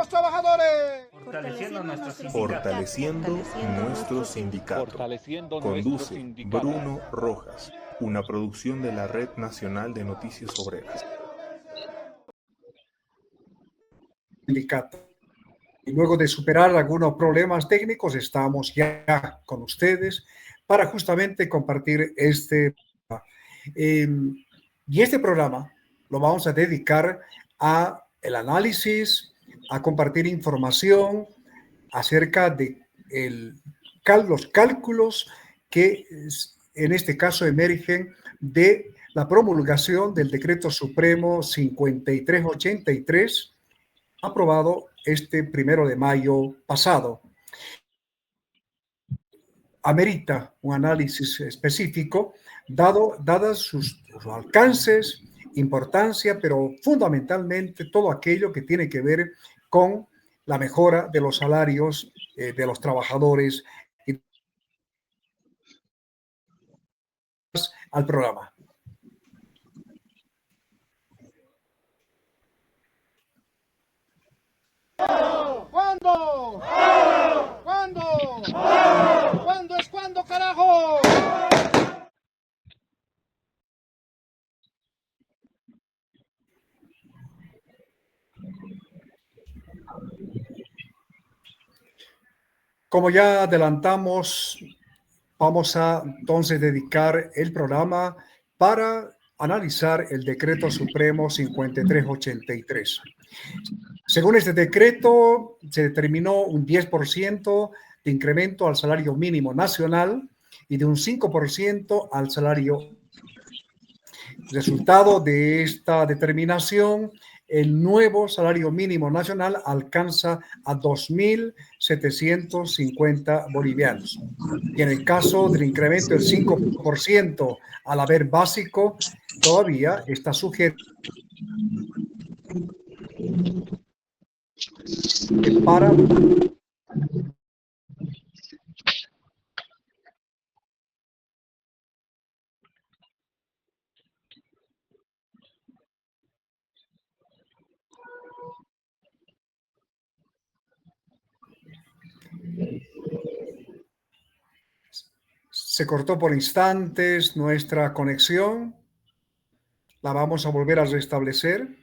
trabajadores. Fortaleciendo nuestro sindicato. Conduce Bruno Rojas, una producción de la Red Nacional de Noticias Obreras. Sindicato. Y luego de superar algunos problemas técnicos, estamos ya con ustedes para justamente compartir este programa. Y este programa lo vamos a dedicar a el análisis, a compartir información acerca de los cálculos que en este caso emergen de la promulgación del Decreto Supremo 5383, aprobado este 1 de mayo pasado. Amerita un análisis específico, dadas sus alcances, importancia, pero fundamentalmente todo aquello que tiene que ver con la mejora de los salarios de los trabajadores al programa. ¿Cuándo? ¿Cuándo? ¿Cuándo es cuándo, carajo? Como ya adelantamos, vamos a entonces dedicar el programa para analizar el Decreto Supremo 5383. Según este decreto, se determinó un 10% de incremento al salario mínimo nacional y de un 5% al salario. Resultado de esta determinación, el nuevo salario mínimo nacional alcanza a 2.750 bolivianos. Y en el caso del incremento del 5% al haber básico, todavía está sujeto para se cortó por instantes nuestra conexión. La vamos a volver a restablecer.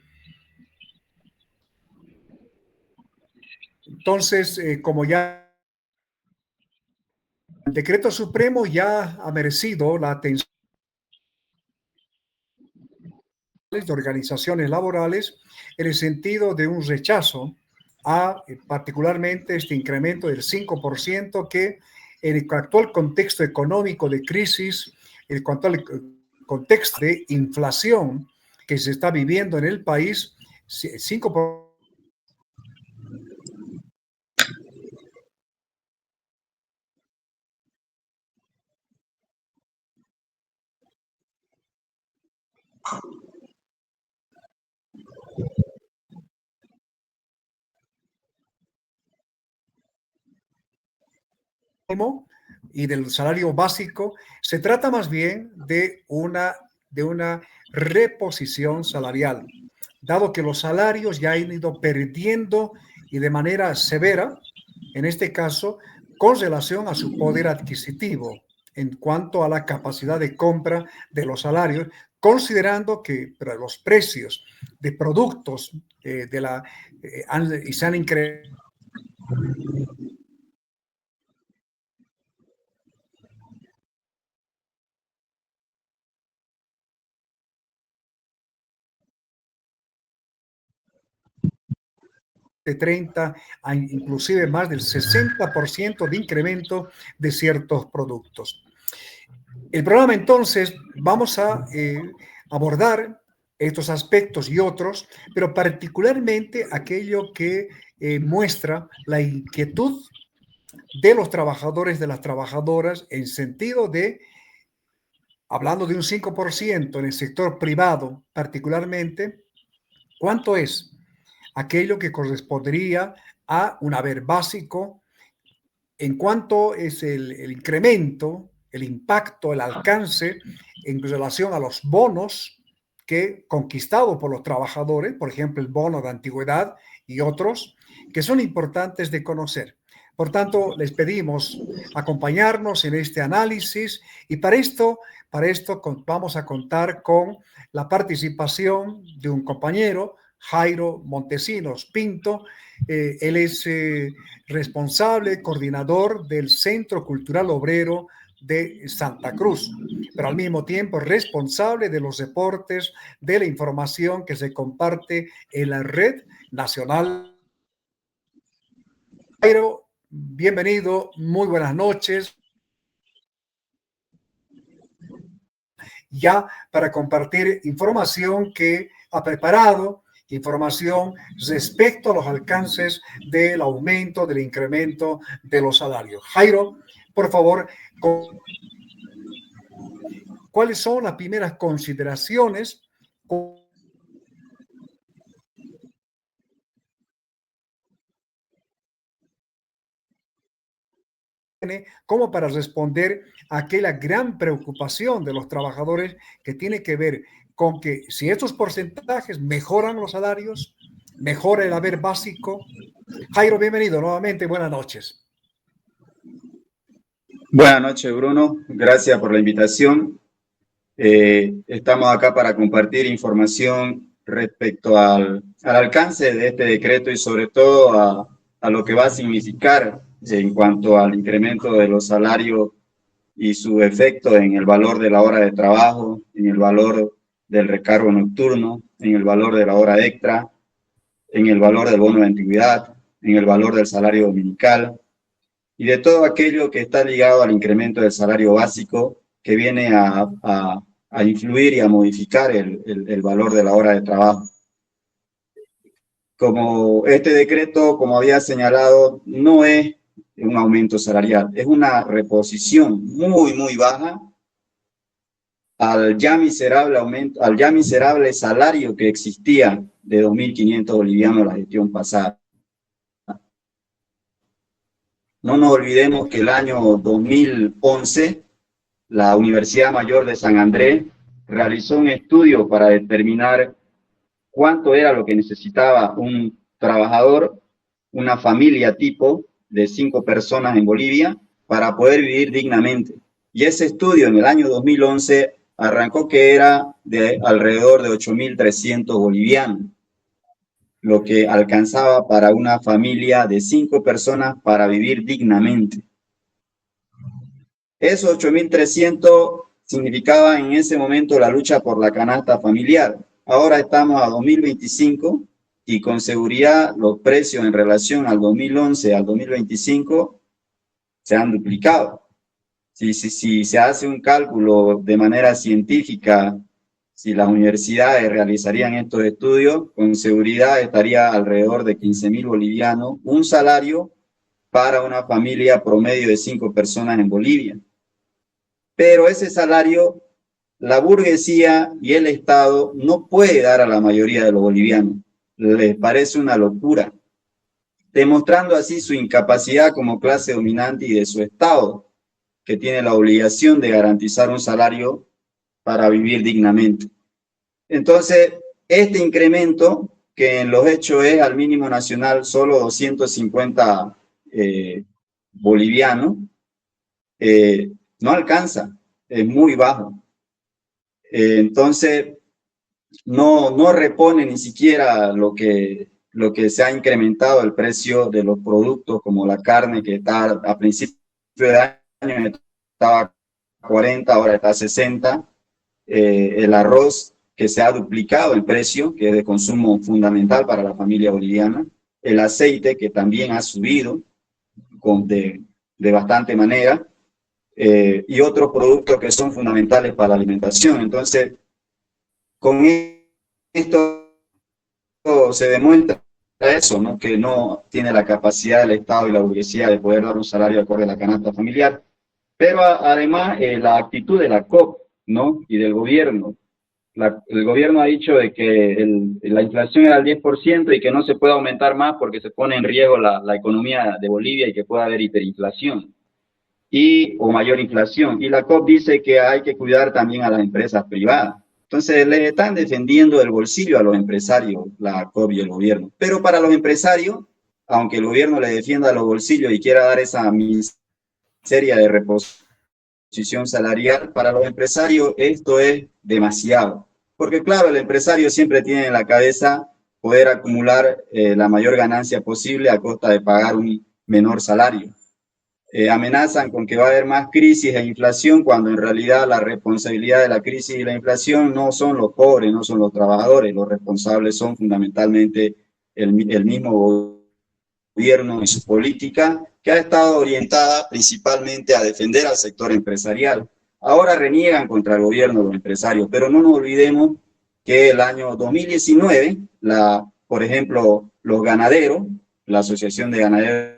Entonces, como ya el Decreto Supremo ya ha merecido la atención de organizaciones laborales en el sentido de un rechazo a particularmente este incremento del 5% que en el actual contexto económico de crisis, en cuanto al contexto de inflación que se está viviendo en el país, 5%. Y del salario básico, se trata más bien de una reposición salarial, dado que los salarios ya han ido perdiendo y de manera severa, en este caso, con relación a su poder adquisitivo en cuanto a la capacidad de compra de los salarios, considerando que los precios de productos se han incrementado de 30 a inclusive más del 60% de incremento de ciertos productos. El programa entonces vamos a abordar estos aspectos y otros, pero particularmente aquello que muestra la inquietud de los trabajadores, de las trabajadoras, en sentido de, hablando de un 5% en el sector privado particularmente, ¿cuánto es aquello que correspondería a un haber básico? En cuanto es el incremento, el impacto, el alcance en relación a los bonos que conquistados por los trabajadores, por ejemplo, el bono de antigüedad y otros, que son importantes de conocer. Por tanto, les pedimos acompañarnos en este análisis y para esto vamos a contar con la participación de un compañero, Jairo Montesinos Pinto. Él es responsable, coordinador del Centro Cultural Obrero de Santa Cruz, pero al mismo tiempo responsable de los reportes de la información que se comparte en la red nacional. Jairo, bienvenido, muy buenas noches. Ya para compartir información que ha preparado, información respecto a los alcances del aumento, del incremento de los salarios. Jairo, por favor, ¿cuáles son las primeras consideraciones como para responder a aquella gran preocupación de los trabajadores que tiene que ver con que si estos porcentajes mejoran los salarios, mejora el haber básico? Jairo, bienvenido nuevamente, buenas noches. Buenas noches, Bruno. Gracias por la invitación. Estamos acá para compartir información respecto al alcance de este decreto y sobre todo a lo que va a significar en cuanto al incremento de los salarios y su efecto en el valor de la hora de trabajo, en el valor del recargo nocturno, en el valor de la hora extra, en el valor del bono de antigüedad, en el valor del salario dominical y de todo aquello que está ligado al incremento del salario básico que viene a influir y a modificar el valor de la hora de trabajo. Como este decreto, como había señalado, no es un aumento salarial, es una reposición muy baja al ya miserable aumento, al ya miserable salario que existía de 2.500 bolivianos la gestión pasada. No nos olvidemos que el año 2011 la Universidad Mayor de San Andrés realizó un estudio para determinar cuánto era lo que necesitaba un trabajador, una familia tipo de 5 personas en Bolivia para poder vivir dignamente. Y ese estudio en el año 2011 arrancó que era de alrededor de 8.300 bolivianos, lo que alcanzaba para una familia de 5 personas para vivir dignamente. Esos 8.300 significaba en ese momento la lucha por la canasta familiar. Ahora estamos a 2025 y con seguridad los precios en relación al 2011 al 2025 se han duplicado. Si se hace un cálculo de manera científica, si las universidades realizarían estos estudios, con seguridad estaría alrededor de 15.000 bolivianos, un salario para una familia promedio de 5 personas en Bolivia. Pero ese salario, la burguesía y el Estado no puede dar a la mayoría de los bolivianos. Les parece una locura, demostrando así su incapacidad como clase dominante y de su Estado, que tiene la obligación de garantizar un salario para vivir dignamente. Entonces, este incremento, que en los hechos es al mínimo nacional solo 250 bolivianos, no alcanza, es muy bajo. Entonces, no repone ni siquiera lo que se ha incrementado el precio de los productos, como la carne, que está a principios de año estaba a 40, ahora está a 60. El arroz, que se ha duplicado el precio, que es de consumo fundamental para la familia boliviana. El aceite, que también ha subido de bastante manera. Y otros productos que son fundamentales para la alimentación. Entonces, con esto se demuestra eso, ¿no? Que no tiene la capacidad del Estado y la burguesía de poder dar un salario acorde a la canasta familiar. Pero además, la actitud de la COP, ¿no? Y del gobierno. El gobierno ha dicho de que la inflación era del 10% y que no se puede aumentar más porque se pone en riesgo la economía de Bolivia y que pueda haber hiperinflación o mayor inflación. Y la COP dice que hay que cuidar también a las empresas privadas. Entonces, le están defendiendo el bolsillo a los empresarios, la COP y el gobierno. Pero para los empresarios, aunque el gobierno le defienda los bolsillos y quiera dar esa miseria de reposición salarial, para los empresarios esto es demasiado. Porque claro, el empresario siempre tiene en la cabeza poder acumular la mayor ganancia posible a costa de pagar un menor salario. Amenazan con que va a haber más crisis e inflación, cuando en realidad la responsabilidad de la crisis y la inflación no son los pobres, no son los trabajadores, los responsables son fundamentalmente el mismo gobierno y su política, que ha estado orientada principalmente a defender al sector empresarial. Ahora reniegan contra el gobierno los empresarios, pero no nos olvidemos que el año 2019, por ejemplo, los ganaderos, la Asociación de Ganaderos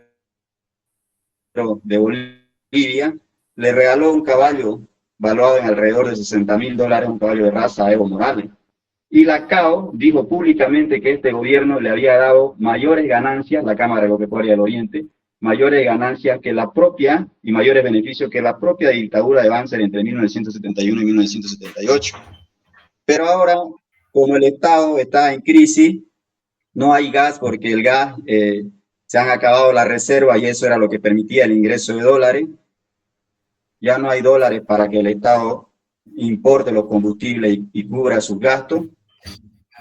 de Bolivia, le regaló un caballo valuado en alrededor de $60.000, un caballo de raza a Evo Morales. Y la CAO dijo públicamente que este gobierno le había dado mayores ganancias, la Cámara Agropecuaria del Oriente, mayores ganancias que la propia y mayores beneficios que la propia dictadura de Banzer entre 1971 y 1978. Pero ahora, como el Estado está en crisis, no hay gas porque el gas se han acabado las reservas y eso era lo que permitía el ingreso de dólares. Ya no hay dólares para que el Estado importe los combustibles y cubra sus gastos.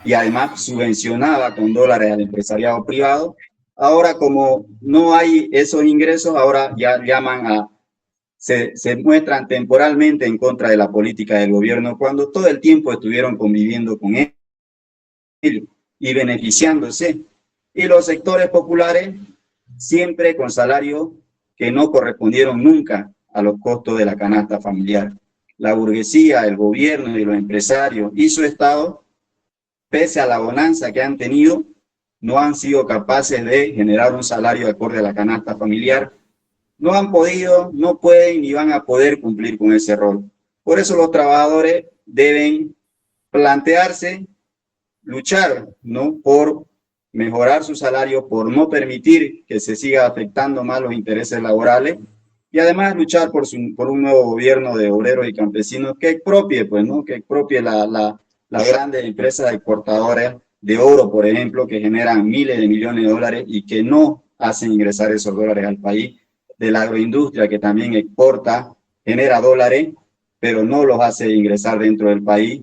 Y además subvencionaba con dólares al empresariado privado. Ahora, como no hay esos ingresos, ahora ya llaman se muestran temporalmente en contra de la política del gobierno, cuando todo el tiempo estuvieron conviviendo con él y beneficiándose. Y los sectores populares siempre con salarios que no correspondieron nunca a los costos de la canasta familiar. La burguesía, el gobierno y los empresarios y su Estado, pese a la bonanza que han tenido, no han sido capaces de generar un salario acorde a la canasta familiar. No han podido, no pueden ni van a poder cumplir con ese rol. Por eso los trabajadores deben plantearse, luchar, ¿no?, por mejorar su salario, por no permitir que se siga afectando más los intereses laborales y además luchar por un nuevo gobierno de obreros y campesinos que expropie, pues, ¿no?, que expropie las grandes empresas exportadoras de oro, por ejemplo, que generan miles de millones de dólares y que no hacen ingresar esos dólares al país, de la agroindustria que también exporta, genera dólares, pero no los hace ingresar dentro del país,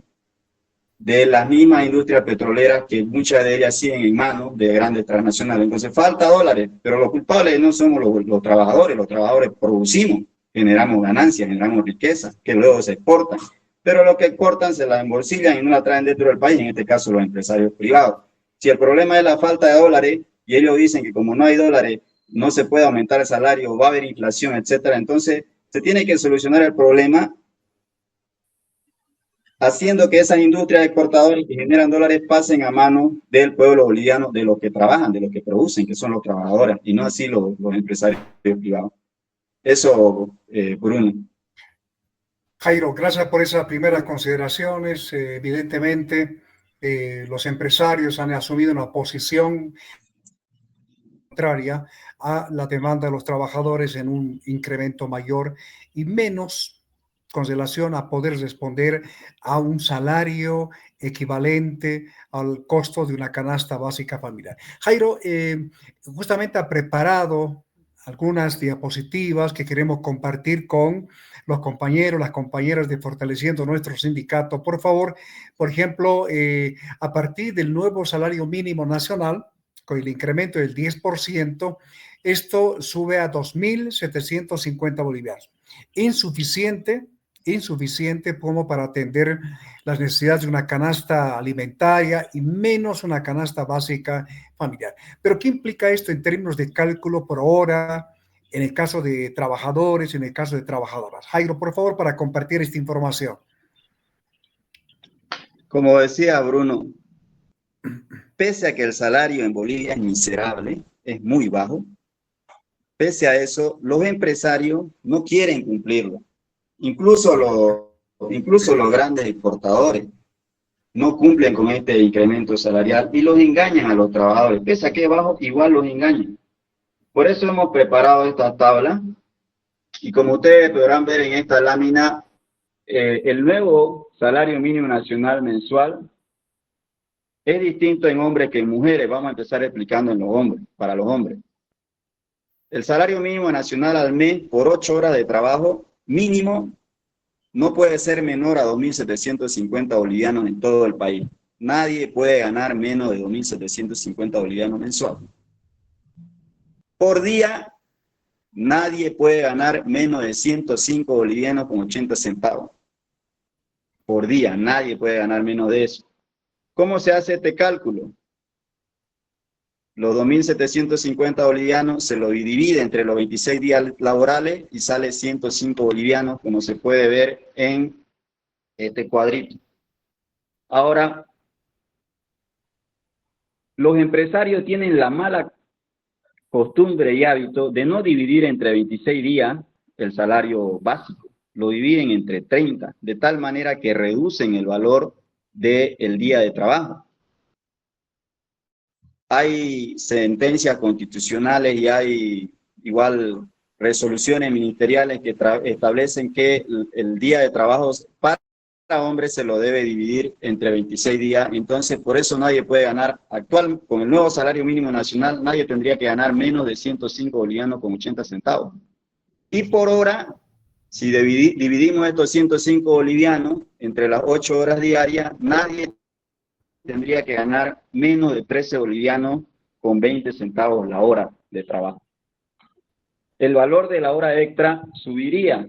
de las mismas industrias petroleras que muchas de ellas siguen en manos de grandes transnacionales. Entonces falta dólares, pero los culpables no somos los trabajadores producimos, generamos ganancias, generamos riqueza, que luego se exportan, pero los que exportan se las embolsillan y no la traen dentro del país, en este caso los empresarios privados. Si el problema es la falta de dólares, y ellos dicen que como no hay dólares, no se puede aumentar el salario, va a haber inflación, etcétera, entonces se tiene que solucionar el problema haciendo que esas industrias exportadoras que generan dólares pasen a manos del pueblo boliviano, de los que trabajan, de los que producen, que son los trabajadores, y no así los empresarios privados. Eso, Bruno. Jairo, gracias por esas primeras consideraciones. Evidentemente, los empresarios han asumido una posición contraria a la demanda de los trabajadores en un incremento mayor y menos con relación a poder responder a un salario equivalente al costo de una canasta básica familiar. Jairo, justamente ha preparado algunas diapositivas que queremos compartir con los compañeros, las compañeras de Fortaleciendo Nuestro Sindicato. Por favor, por ejemplo, a partir del nuevo salario mínimo nacional, con el incremento del 10%, esto sube a 2.750 bolivianos. Insuficiente como para atender las necesidades de una canasta alimentaria y menos una canasta básica familiar. Pero ¿qué implica esto en términos de cálculo por hora, en el caso de trabajadores, en el caso de trabajadoras? Jairo, por favor, para compartir esta información. Como decía Bruno, pese a que el salario en Bolivia es miserable, es muy bajo, pese a eso, los empresarios no quieren cumplirlo. Incluso los grandes exportadores no cumplen con este incremento salarial y los engañan a los trabajadores. Pese a que es bajo, igual los engañan. Por eso hemos preparado esta tabla y como ustedes podrán ver en esta lámina, el nuevo salario mínimo nacional mensual Es distinto en hombres que en mujeres. Vamos a empezar explicando en los hombres, para los hombres. El salario mínimo nacional al mes por 8 horas de trabajo mínimo no puede ser menor a 2.750 bolivianos en todo el país. Nadie puede ganar menos de 2.750 bolivianos mensuales. Por día, nadie puede ganar menos de 105 bolivianos con 80 centavos. Por día, nadie puede ganar menos de eso. ¿Cómo se hace este cálculo? Los 2.750 bolivianos se lo divide entre los 26 días laborales y sale 105 bolivianos, como se puede ver en este cuadrito. Ahora, los empresarios tienen la mala costumbre y hábito de no dividir entre 26 días el salario básico, lo dividen entre 30, de tal manera que reducen el valor del día de trabajo. Hay sentencias constitucionales y hay igual resoluciones ministeriales que establecen que el día de trabajo para hombres se lo debe dividir entre 26 días. Entonces, por eso nadie puede ganar, con el nuevo salario mínimo nacional, nadie tendría que ganar menos de 105 bolivianos con 80 centavos. Y por hora, si dividimos estos 105 bolivianos entre las 8 horas diarias, nadie tendría que ganar menos de 13 bolivianos con 20 centavos la hora de trabajo. El valor de la hora extra subiría.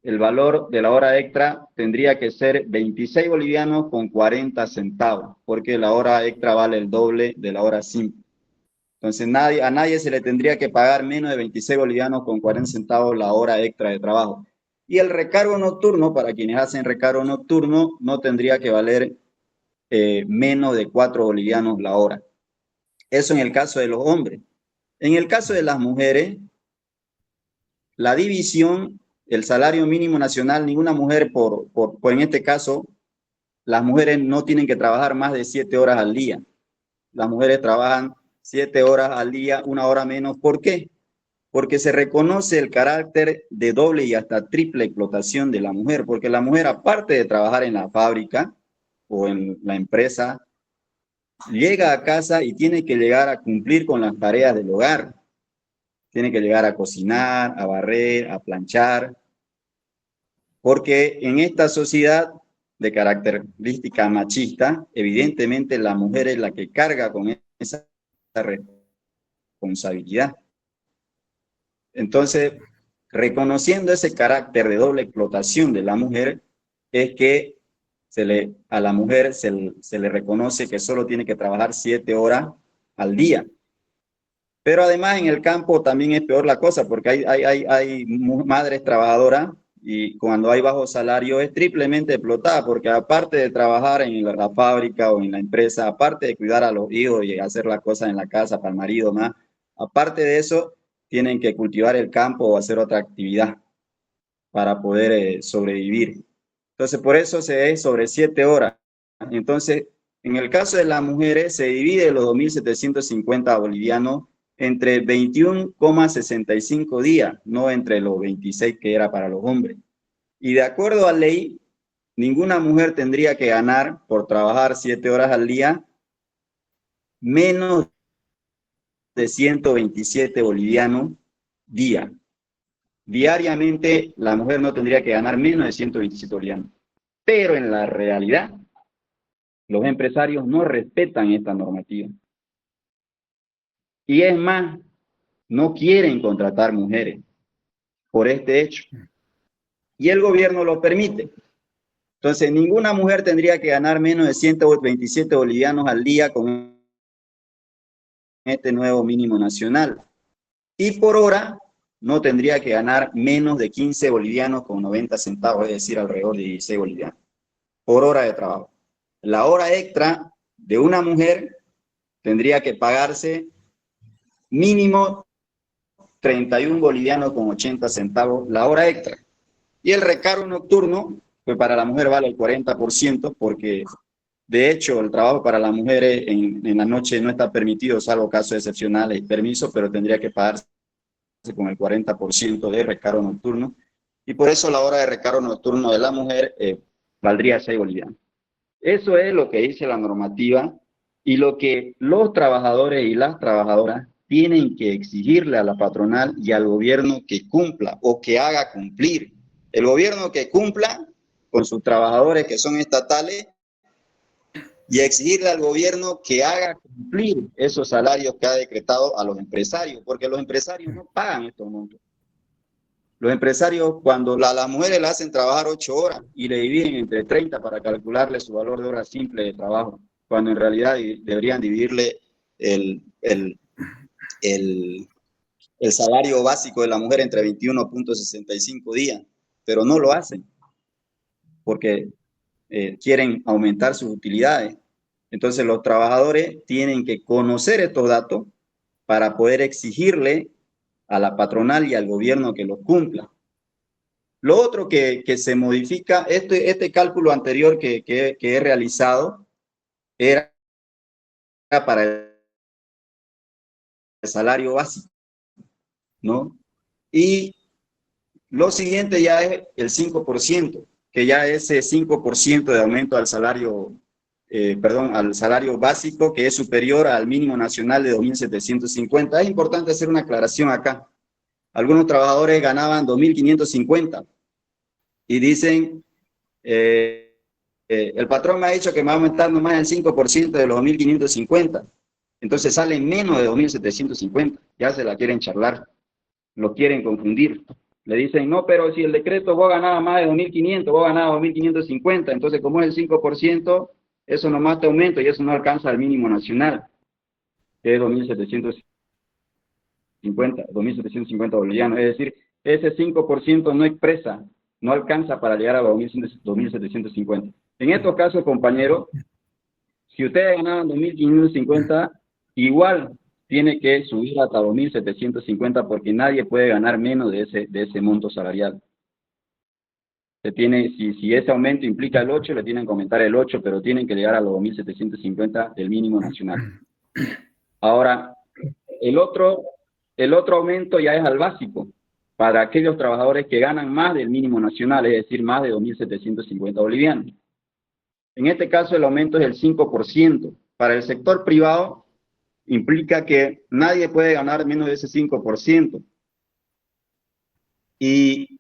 El valor de la hora extra tendría que ser 26 bolivianos con 40 centavos, porque la hora extra vale el doble de la hora simple. Entonces a nadie se le tendría que pagar menos de 26 bolivianos con 40 centavos la hora extra de trabajo. Y el recargo nocturno, para quienes hacen recargo nocturno, no tendría que valer menos de 4 bolivianos la hora. Eso en el caso de los hombres. En el caso de las mujeres, la división, el salario mínimo nacional, ninguna mujer, en este caso, las mujeres no tienen que trabajar más de 7 horas al día. Las mujeres trabajan 7 horas al día, 1 hora menos. ¿Por qué? Porque se reconoce el carácter de doble y hasta triple explotación de la mujer, porque la mujer, aparte de trabajar en la fábrica o en la empresa, llega a casa y tiene que llegar a cumplir con las tareas del hogar. Tiene que llegar a cocinar, a barrer, a planchar, porque en esta sociedad de característica machista, evidentemente la mujer es la que carga con esa responsabilidad. Entonces, reconociendo ese carácter de doble explotación de la mujer, es que a la mujer se le reconoce que solo tiene que trabajar 7 horas al día. Pero además en el campo también es peor la cosa, porque hay madres trabajadoras y cuando hay bajo salario es triplemente explotada, porque aparte de trabajar en la fábrica o en la empresa, aparte de cuidar a los hijos y hacer las cosas en la casa para el marido más, aparte de eso, tienen que cultivar el campo o hacer otra actividad para poder sobrevivir. Entonces, por eso se es sobre 7 horas. Entonces, en el caso de las mujeres, se divide los 2.750 bolivianos entre 21,65 días, no entre los 26 que era para los hombres. Y de acuerdo a ley, ninguna mujer tendría que ganar por trabajar 7 horas al día menos de 127 bolivianos día. Diariamente, la mujer no tendría que ganar menos de 127 bolivianos. Pero en la realidad, los empresarios no respetan esta normativa. Y es más, no quieren contratar mujeres por este hecho. Y el gobierno lo permite. Entonces, ninguna mujer tendría que ganar menos de 127 bolivianos al día con este nuevo mínimo nacional. Y por hora, no tendría que ganar menos de 15 bolivianos con 90 centavos, es decir, alrededor de 16 bolivianos, por hora de trabajo. La hora extra de una mujer tendría que pagarse mínimo 31 bolivianos con 80 centavos la hora extra. Y el recargo nocturno, pues para la mujer vale el 40%, porque de hecho el trabajo para las mujeres en la noche no está permitido, salvo casos excepcionales y permiso, pero tendría que pagarse con el 40% de recargo nocturno. Y por eso la hora de recargo nocturno de la mujer valdría 6 bolivianos. Eso es lo que dice la normativa y lo que los trabajadores y las trabajadoras tienen que exigirle a la patronal y al gobierno que cumpla o que haga cumplir. El gobierno que cumpla con sus trabajadores que son estatales y exigirle al gobierno que haga cumplir esos salarios que ha decretado a los empresarios, porque los empresarios no pagan estos montos. Los empresarios, cuando las mujeres le hacen trabajar 8 horas y le dividen entre 30 para calcularle su valor de hora simple de trabajo, cuando en realidad deberían dividirle el salario básico de la mujer entre 21.65 días, pero no lo hacen porque quieren aumentar sus utilidades. Entonces los trabajadores tienen que conocer estos datos para poder exigirle a la patronal y al gobierno que los cumpla. Lo otro que se modifica, este cálculo anterior que he realizado era para el salario básico, ¿no? Y lo siguiente ya es el 5%, que ya ese 5% de aumento al salario, al salario básico, que es superior al mínimo nacional de 2.750. Es importante hacer una aclaración acá. Algunos trabajadores ganaban 2.550 y dicen, el patrón me ha dicho que me va a aumentar nomás el 5% de los 2.550. Entonces salen menos de 2.750. Ya se la quieren charlar, lo quieren confundir. Le dicen, no, pero si el decreto vos ganabas más de 2.500, vos ganabas 2.550, entonces como es el 5%, eso nomás te aumenta y eso no alcanza al mínimo nacional, que es 2.750 bolivianos. Es decir, ese 5% no expresa, no alcanza para llegar a 2.750. En estos casos, compañeros, si ustedes ganaban 2.550, igual tiene que subir hasta 2.750 porque nadie puede ganar menos de ese monto salarial. Si ese aumento implica el 8, le tienen que aumentar el 8, pero tienen que llegar a los 2.750 del mínimo nacional. Ahora, el otro aumento ya es al básico, para aquellos trabajadores que ganan más del mínimo nacional, es decir, más de 2.750 bolivianos. En este caso, el aumento es el 5%. Para el sector privado, implica que nadie puede ganar menos de ese 5%. Y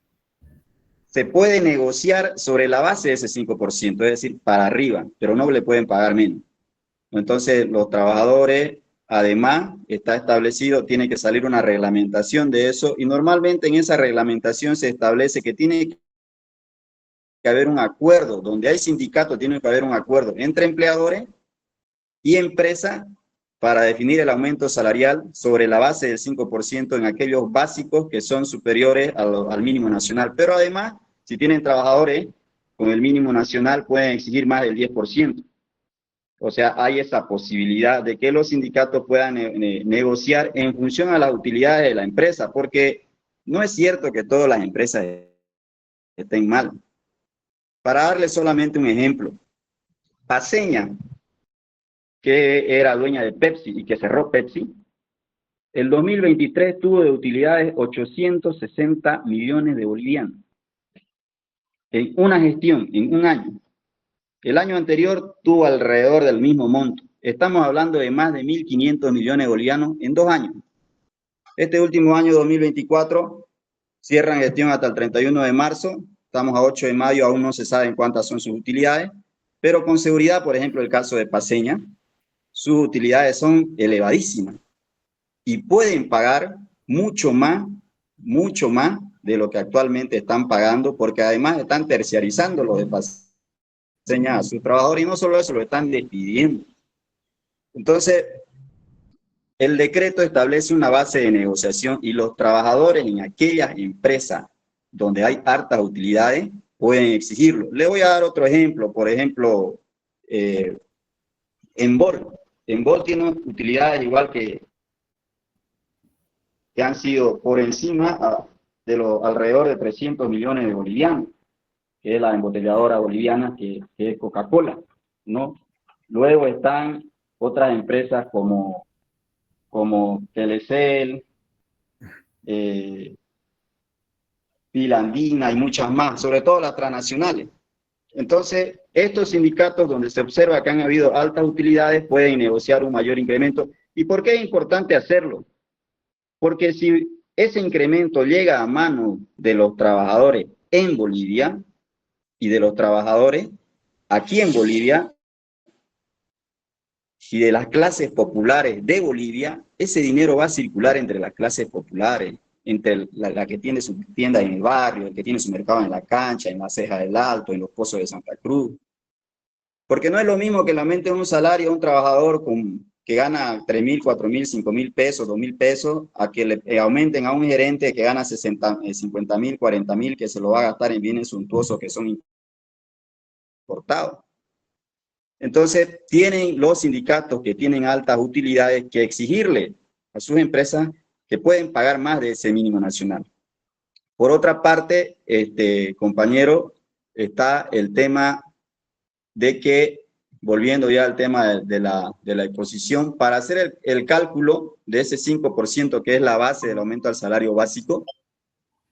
se puede negociar sobre la base de ese 5%, es decir, para arriba, pero no le pueden pagar menos. Entonces, los trabajadores, además, está establecido, tiene que salir una reglamentación de eso, y normalmente en esa reglamentación se establece que tiene que haber un acuerdo, donde hay sindicatos, tiene que haber un acuerdo entre empleadores y empresa para definir el aumento salarial sobre la base del 5% en aquellos básicos que son superiores al mínimo nacional. Pero además, si tienen trabajadores con el mínimo nacional, pueden exigir más del 10%. O sea, hay esa posibilidad de que los sindicatos puedan negociar en función a las utilidades de la empresa, porque no es cierto que todas las empresas estén mal. Para darle solamente un ejemplo, Paceña, que era dueña de Pepsi y que cerró Pepsi, el 2023 tuvo de utilidades 860 millones de bolivianos en una gestión, en un año. El año anterior tuvo alrededor del mismo monto. Estamos hablando de más de 1.500 millones de bolivianos en 2 años. Este último año, 2024, cierran gestión hasta el 31 de marzo. Estamos a 8 de mayo, aún no se sabe cuántas son sus utilidades, pero con seguridad, por ejemplo, el caso de Paceña, sus utilidades son elevadísimas y pueden pagar mucho más de lo que actualmente están pagando, porque además están terciarizando lo de Paceña a sus trabajadores y no solo eso, lo están despidiendo. Entonces, el decreto establece una base de negociación y los trabajadores en aquellas empresas donde hay hartas utilidades pueden exigirlo. Le voy a dar otro ejemplo, por ejemplo, Enbol tiene utilidades igual que han sido por encima de los alrededor de 300 millones de bolivianos, que es la embotelladora boliviana que es Coca-Cola, ¿no? Luego están otras empresas como Telecel, Pilandina y muchas más, sobre todo las transnacionales, Entonces, estos sindicatos donde se observa que han habido altas utilidades pueden negociar un mayor incremento. ¿Y por qué es importante hacerlo? Porque si ese incremento llega a manos de los trabajadores en Bolivia y de los trabajadores aquí en Bolivia y de las clases populares de Bolivia, ese dinero va a circular entre las clases populares, entre la que tiene su tienda en el barrio, el que tiene su mercado en la cancha, en la Ceja del Alto, en los pozos de Santa Cruz. Porque no es lo mismo que le aumenten un salario a un trabajador que gana 3.000, 4.000, 5.000 pesos, 2.000 pesos, a que le aumenten a un gerente que gana 50.000, 40.000, que se lo va a gastar en bienes suntuosos que son importados. Entonces, tienen los sindicatos que tienen altas utilidades que exigirle a sus empresas que pueden pagar más de ese mínimo nacional. Por otra parte, compañero, está el tema de que, volviendo ya al tema de la exposición, para hacer el cálculo de ese 5% que es la base del aumento al salario básico,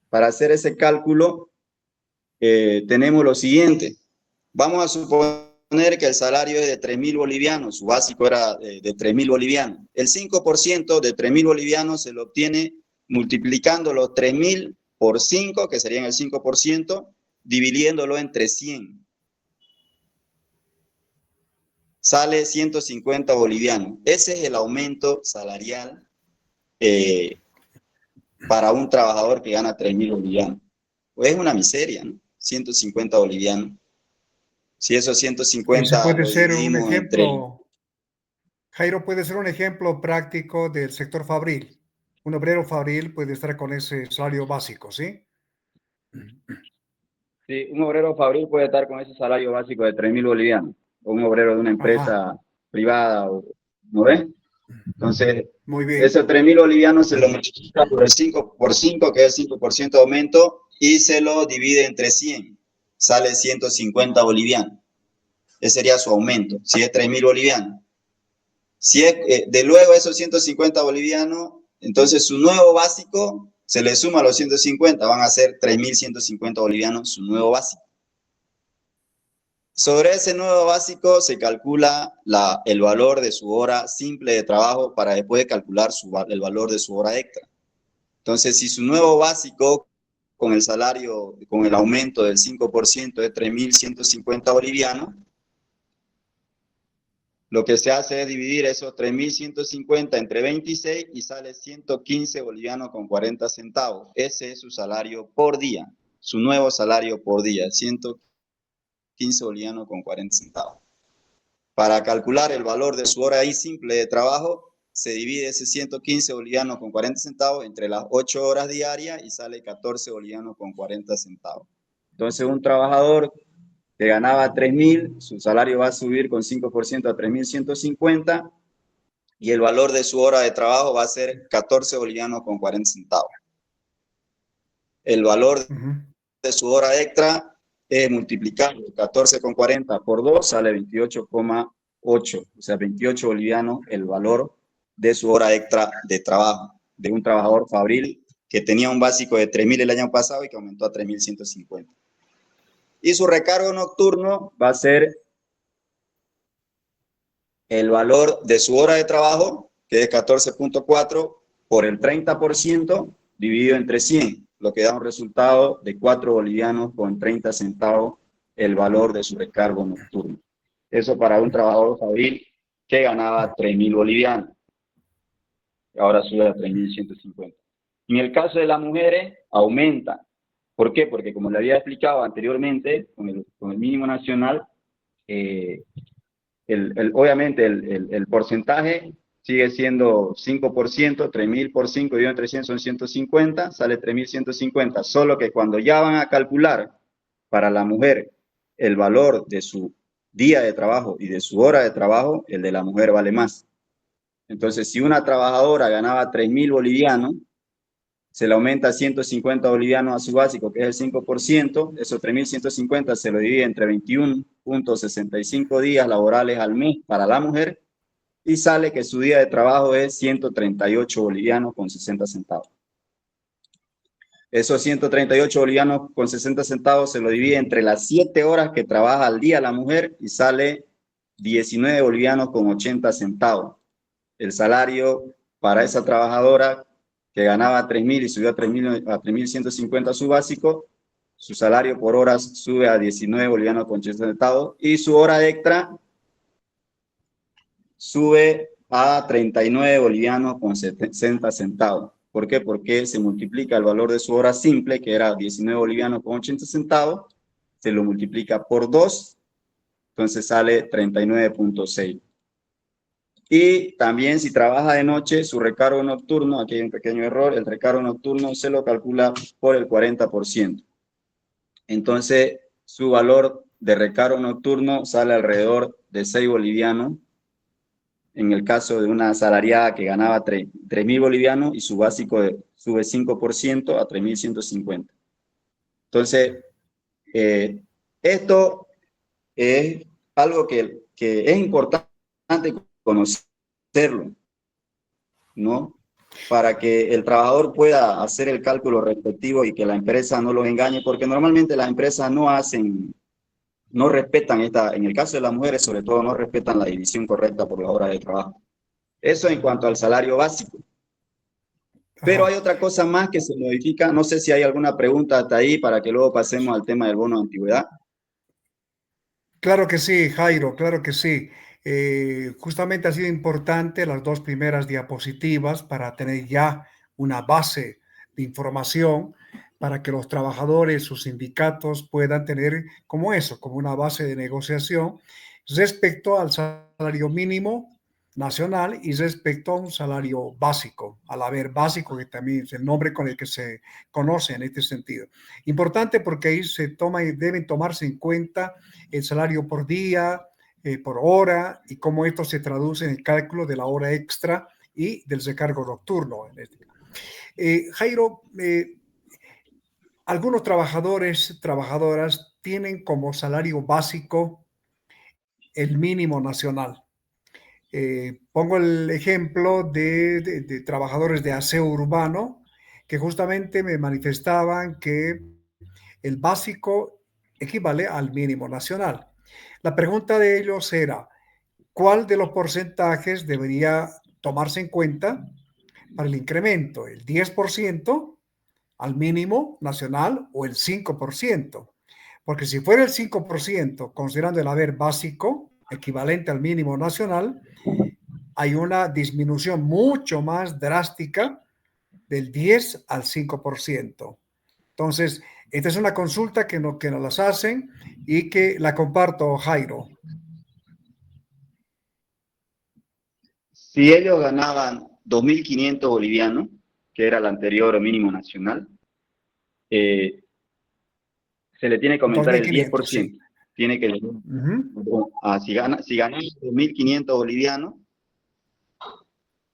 para hacer ese cálculo tenemos lo siguiente. Vamos a suponer que el salario es de 3.000 bolivianos, su básico era de 3.000 bolivianos. El 5% de 3.000 bolivianos se lo obtiene multiplicando los 3.000 por 5, que serían el 5%, dividiéndolo entre 100. Sale 150 bolivianos. Ese es el aumento salarial para un trabajador que gana 3.000 bolivianos. Pues es una miseria, ¿no? 150 bolivianos. Si esos 150 Ese puede ser un dividimos ejemplo, Jairo, puede ser un ejemplo práctico del sector fabril. Un obrero fabril puede estar con ese salario básico, ¿sí? Sí, un obrero fabril puede estar con ese salario básico de 3.000 bolivianos, o un obrero de una empresa privada, ¿no ves? Entonces, muy bien. Esos 3.000 bolivianos se lo multiplica por 5, que es el 5% de aumento, y se lo divide entre 100. Sale 150 bolivianos. Ese sería su aumento, si es 3.000 bolivianos. Si es, de luego esos 150 bolivianos, entonces su nuevo básico se le suma a los 150, van a ser 3.150 bolivianos su nuevo básico. Sobre ese nuevo básico se calcula el valor de su hora simple de trabajo para después calcular el valor de su hora extra. Entonces, si su nuevo básico con el salario, con el aumento del 5% es 3.150 bolivianos, lo que se hace es dividir esos 3.150 entre 26 y sale 115 bolivianos con 40 centavos. Ese es su salario por día, su nuevo salario por día, 115 bolivianos con 40 centavos. Para calcular el valor de su hora simple de trabajo, se divide ese 115 bolivianos con 40 centavos entre las 8 horas diarias y sale 14 bolivianos con 40 centavos. Entonces, un trabajador que ganaba 3.000, su salario va a subir con 5% a 3.150 y el valor de su hora de trabajo va a ser 14 bolivianos con 40 centavos. El valor de su hora extra es multiplicar 14 con 40 por 2, sale 28,8, o sea, 28 bolivianos el valor de su hora extra de trabajo, de un trabajador fabril que tenía un básico de 3.000 el año pasado y que aumentó a 3.150. Y su recargo nocturno va a ser el valor de su hora de trabajo, que es 14.4, por el 30% dividido entre 100, lo que da un resultado de 4 bolivianos con 30 centavos el valor de su recargo nocturno. Eso para un trabajador fabril que ganaba 3.000 bolivianos. Ahora sube a 3.150. En el caso de las mujeres, aumenta. ¿Por qué? Porque como le había explicado anteriormente, con el mínimo nacional, obviamente el porcentaje sigue siendo 5%, 3.000 por 5 dividido entre 100 son 150, sale 3.150, solo que cuando ya van a calcular para la mujer el valor de su día de trabajo y de su hora de trabajo, el de la mujer vale más. Entonces, si una trabajadora ganaba 3.000 bolivianos, se le aumenta 150 bolivianos a su básico, que es el 5%, esos 3.150 se lo divide entre 21.65 días laborales al mes para la mujer, y sale que su día de trabajo es 138 bolivianos con 60 centavos. Esos 138 bolivianos con 60 centavos se lo divide entre las 7 horas que trabaja al día la mujer y sale 19 bolivianos con 80 centavos. El salario para esa trabajadora que ganaba 3.000 y subió a 3.150 su básico, su salario por horas sube a 19 bolivianos con 80 centavos y su hora extra sube a 39 bolivianos con 60 centavos. ¿Por qué? Porque se multiplica el valor de su hora simple, que era 19 bolivianos con 80 centavos, se lo multiplica por 2, entonces sale 39.6. Y también si trabaja de noche, su recargo nocturno, aquí hay un pequeño error, el recargo nocturno se lo calcula por el 40%. Entonces, su valor de recargo nocturno sale alrededor de 6 bolivianos, en el caso de una asalariada que ganaba 3.000 bolivianos y su básico sube 5% a 3.150. Entonces, esto es algo que es importante conocerlo, ¿no? Para que el trabajador pueda hacer el cálculo respectivo y que la empresa no los engañe, porque normalmente las empresas no respetan en el caso de las mujeres sobre todo, no respetan la división correcta por las horas de trabajo. Eso en cuanto al salario básico. Pero hay otra cosa más que se modifica, no sé si hay alguna pregunta hasta ahí para que luego pasemos al tema del bono de antigüedad. Claro que sí, Jairo, claro que sí. Justamente ha sido importante las dos primeras diapositivas para tener ya una base de información para que los trabajadores, sus sindicatos puedan tener como eso, como una base de negociación respecto al salario mínimo nacional y respecto a un salario básico, al haber básico, que también es el nombre con el que se conoce en este sentido. Importante porque ahí se toma y deben tomarse en cuenta el salario por día, por hora, y cómo esto se traduce en el cálculo de la hora extra y del recargo nocturno. Jairo, algunos trabajadores, trabajadoras tienen como salario básico el mínimo nacional. Pongo el ejemplo de trabajadores de aseo urbano que justamente me manifestaban que el básico equivale al mínimo nacional. La pregunta de ellos era, ¿cuál de los porcentajes debería tomarse en cuenta para el incremento? ¿El 10% al mínimo nacional o el 5%? Porque si fuera el 5%, considerando el haber básico equivalente al mínimo nacional, hay una disminución mucho más drástica del 10 al 5%. Entonces, esta es una consulta que nos las hacen y que la comparto, Jairo. Si ellos ganaban 2.500 bolivianos, que era el anterior mínimo nacional, se le tiene que aumentar el 10%. Sí. Tiene que, si ganan 2.500 bolivianos,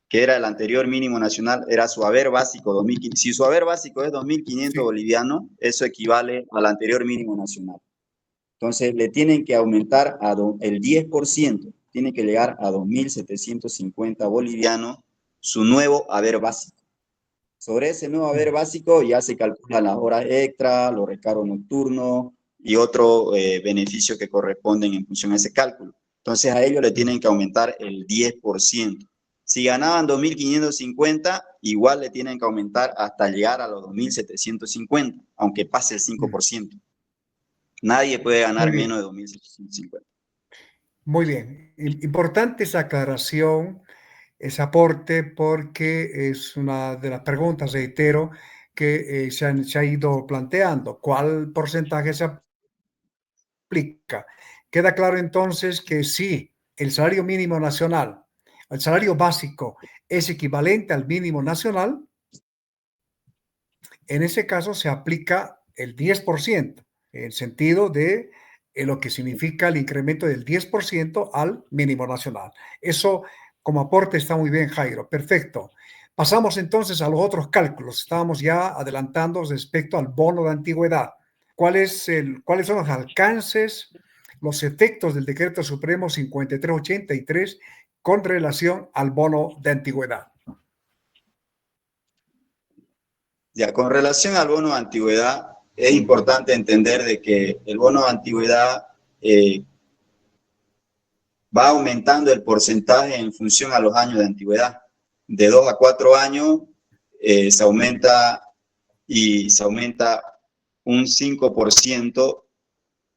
que era el anterior mínimo nacional, era su haber básico, 2.500. Si su haber básico es 2.500 bolivianos, eso equivale al anterior mínimo nacional. Entonces, le tienen que aumentar el 10%, tiene que llegar a 2.750 bolivianos su nuevo haber básico. Sobre ese nuevo haber básico ya se calculan las horas extra, los recargos nocturnos y otros beneficios que corresponden en función a ese cálculo. Entonces, a ellos le tienen que aumentar el 10%. Si ganaban 2.550, igual le tienen que aumentar hasta llegar a los 2.750, aunque pase el 5%. Nadie puede ganar menos de 2.750. Muy bien. Importante esa aclaración, ese aporte, porque es una de las preguntas, reitero, que se ha ido planteando. ¿Cuál porcentaje se aplica? Queda claro entonces que sí, el salario mínimo nacional, el salario básico es equivalente al mínimo nacional, en ese caso se aplica el 10%, en el sentido de lo que significa el incremento del 10% al mínimo nacional. Eso como aporte está muy bien, Jairo. Perfecto. Pasamos entonces a los otros cálculos. Estábamos ya adelantando respecto al bono de antigüedad. ¿Cuáles son los alcances, los efectos del Decreto Supremo 5383 con relación al bono de antigüedad? Ya, con relación al bono de antigüedad, es importante entender de que el bono de antigüedad va aumentando el porcentaje en función a los años de antigüedad. De 2 a 4 años se aumenta un 5%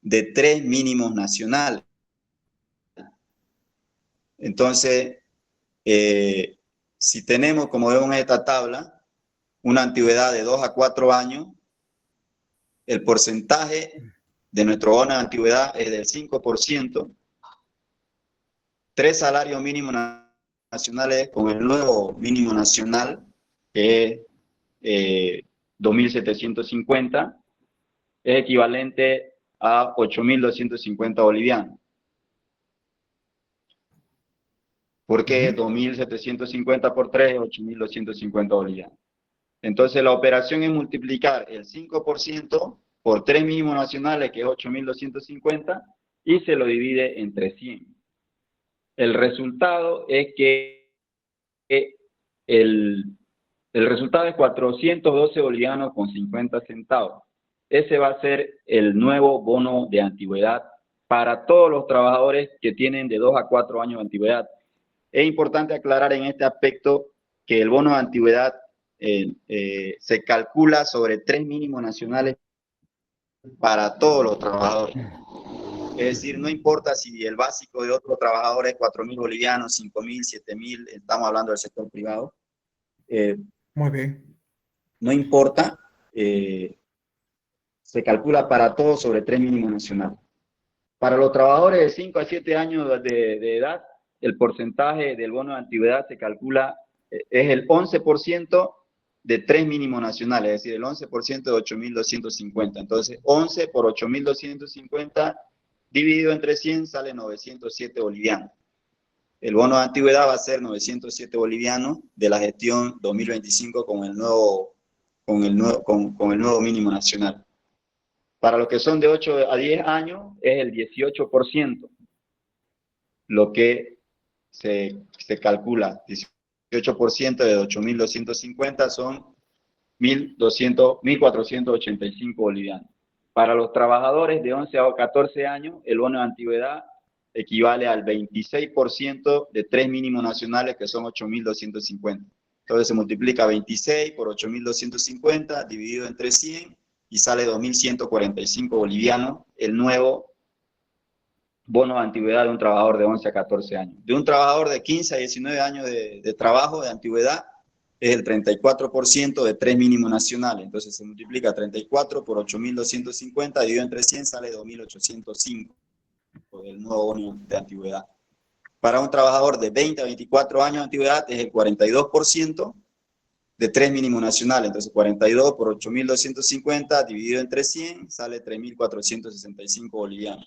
de 3 mínimos nacionales. Entonces, si tenemos, como vemos en esta tabla, una antigüedad de 2 a 4 años, el porcentaje de nuestro bono de antigüedad es del 5%, 3 salarios mínimos nacionales con el nuevo mínimo nacional, que es 2.750, es equivalente a 8.250 bolivianos. ¿Por qué 2.750 por 3 es 8.250 bolivianos? Entonces la operación es multiplicar el 5% por 3 mínimos nacionales, que es 8.250, y se lo divide entre 100. El resultado es que el resultado es 412 bolivianos con 50 centavos. Ese va a ser el nuevo bono de antigüedad para todos los trabajadores que tienen de 2 a 4 años de antigüedad. Es importante aclarar en este aspecto que el bono de antigüedad se calcula sobre 3 mínimos nacionales para todos los trabajadores. Es decir, no importa si el básico de otro trabajador es 4.000 bolivianos, 5.000, 7.000, estamos hablando del sector privado. Muy bien. No importa, se calcula para todos sobre 3 mínimos nacionales. Para los trabajadores de 5 a 7 años de edad, el porcentaje del bono de antigüedad se calcula, es el 11% de 3 mínimos nacionales, es decir, el 11% de 8.250. Entonces, 11 por 8.250 dividido entre 100 sale 907 bolivianos. El bono de antigüedad va a ser 907 bolivianos de la gestión 2025 con el nuevo mínimo nacional. Para los que son de 8 a 10 años es el 18%, lo que se calcula. 18% de 8.250 son 1.485 bolivianos. Para los trabajadores de 11 a 14 años, el bono de antigüedad equivale al 26% de 3 mínimos nacionales, que son 8.250. Entonces se multiplica 26 por 8.250 dividido entre 100 y sale 2.145 bolivianos, el nuevo bono de antigüedad de un trabajador de 11 a 14 años. De un trabajador de 15 a 19 años de trabajo, de antigüedad, es el 34% de 3 mínimos nacionales. Entonces se multiplica 34 por 8.250 dividido entre 100, sale 2.805 el nuevo bono de antigüedad. Para un trabajador de 20 a 24 años de antigüedad es el 42% de 3 mínimos nacionales. Entonces 42 por 8.250 dividido entre 100 sale 3.465 bolivianos.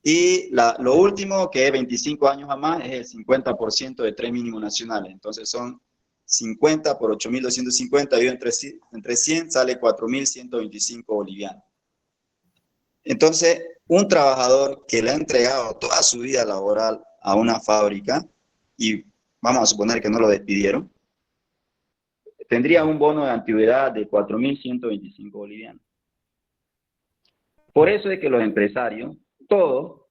Y lo último, que es 25 años a más, es el 50% de 3 mínimos nacionales. Entonces son 50 por 8.250 dividido entre 100 sale 4.125 bolivianos. Entonces, un trabajador que le ha entregado toda su vida laboral a una fábrica, y vamos a suponer que no lo despidieron, tendría un bono de antigüedad de 4.125 bolivianos. Por eso es que los empresarios, todos,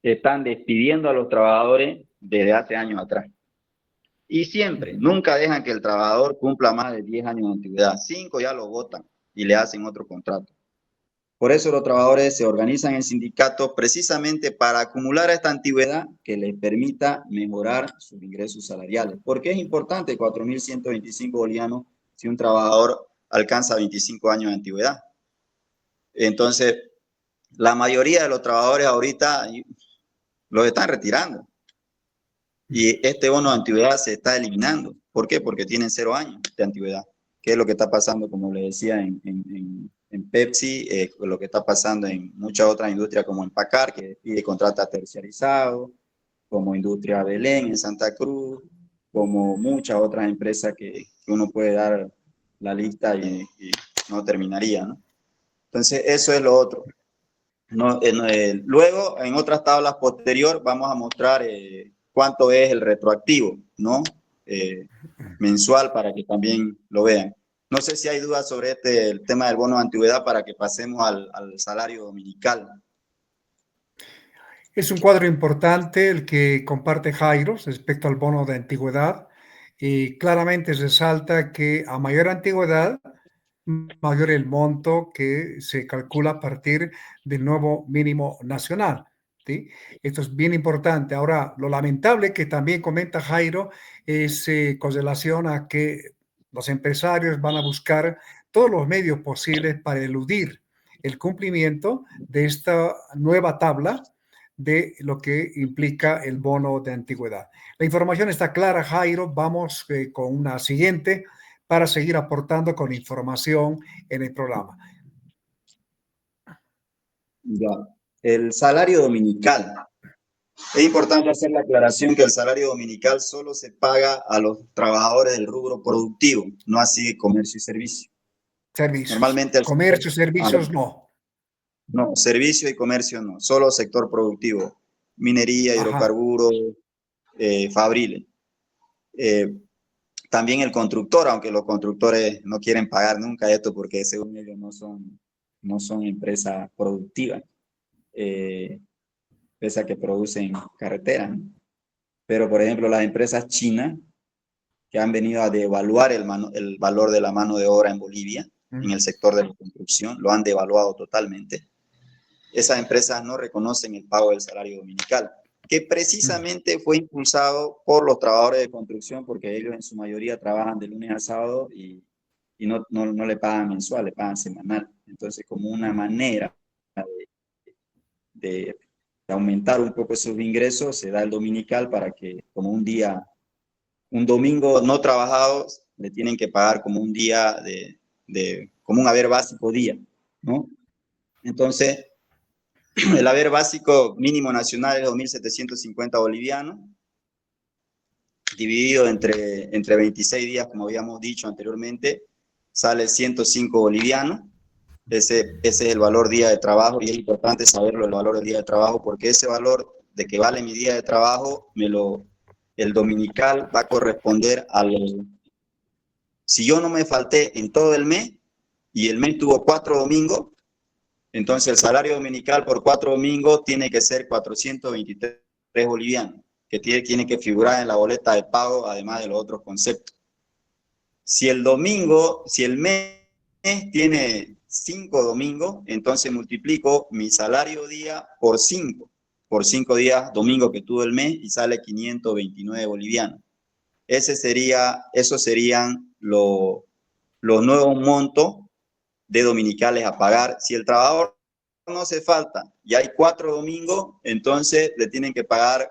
están despidiendo a los trabajadores desde hace años atrás. Y siempre, nunca dejan que el trabajador cumpla más de 10 años de antigüedad. 5 ya lo votan y le hacen otro contrato. Por eso los trabajadores se organizan en sindicatos precisamente para acumular esta antigüedad que les permita mejorar sus ingresos salariales. ¿Por qué es importante 4.125 bolivianos si un trabajador alcanza 25 años de antigüedad? Entonces, la mayoría de los trabajadores ahorita los están retirando. Y este bono de antigüedad se está eliminando. ¿Por qué? Porque tienen 0 años de antigüedad. ¿Qué es lo que está pasando, como le decía, en Pepsi, lo que está pasando en muchas otras industrias como Empacar, que pide contratos terciarizados, como Industria Belén en Santa Cruz, como muchas otras empresas que uno puede dar la lista y no terminaría, ¿no? Entonces, eso es lo otro. Luego, en otras tablas posterior, vamos a mostrar cuánto es el retroactivo, ¿no? mensual para que también lo vean. No sé si hay dudas sobre el tema del bono de antigüedad para que pasemos al salario dominical. Es un cuadro importante el que comparte Jairo respecto al bono de antigüedad y claramente resalta que a mayor antigüedad, mayor el monto que se calcula a partir del nuevo mínimo nacional. ¿Sí? Esto es bien importante. Ahora, lo lamentable que también comenta Jairo es con relación a que los empresarios van a buscar todos los medios posibles para eludir el cumplimiento de esta nueva tabla de lo que implica el bono de antigüedad. La información está clara, Jairo. Vamos con una siguiente para seguir aportando con información en el programa. Ya. El salario dominical. Es importante hacer la aclaración que el salario dominical solo se paga a los trabajadores del rubro productivo, no así de comercio y servicio. Servicios. Normalmente comercio, servicios no. No, servicio y comercio no, solo sector productivo, minería, hidrocarburos, fabriles. También el constructor, aunque los constructores no quieren pagar nunca esto porque según ellos no son empresas productivas, pese a que producen carreteras, ¿no? Pero, por ejemplo, las empresas chinas que han venido a devaluar el valor de la mano de obra en Bolivia, en el sector de la construcción, lo han devaluado totalmente. Esas empresas no reconocen el pago del salario dominical, que precisamente fue impulsado por los trabajadores de construcción, porque ellos en su mayoría trabajan de lunes a sábado y no le pagan mensual, le pagan semanal. Entonces, como una manera de aumentar un poco esos ingresos, se da el dominical para que como un domingo no trabajado, le tienen que pagar como un día como un haber básico día, ¿no? Entonces, el haber básico mínimo nacional es 2.750 bolivianos, dividido entre 26 días, como habíamos dicho anteriormente, sale 105 bolivianos. Ese es el valor día de trabajo y es importante saberlo, el valor del día de trabajo, porque ese valor de que vale mi día de trabajo, el dominical va a corresponder si yo no me falté en todo el mes y el mes tuvo 4 domingos, entonces el salario dominical por 4 domingos tiene que ser 423 bolivianos, que tiene que figurar en la boleta de pago, además de los otros conceptos. Si el mes tiene 5 domingos, entonces multiplico mi salario día por 5 días, domingo que tuvo el mes, y sale 529 bolivianos. Esos serían los nuevos montos de dominicales a pagar. Si el trabajador no hace falta y hay 4 domingos, entonces le tienen que pagar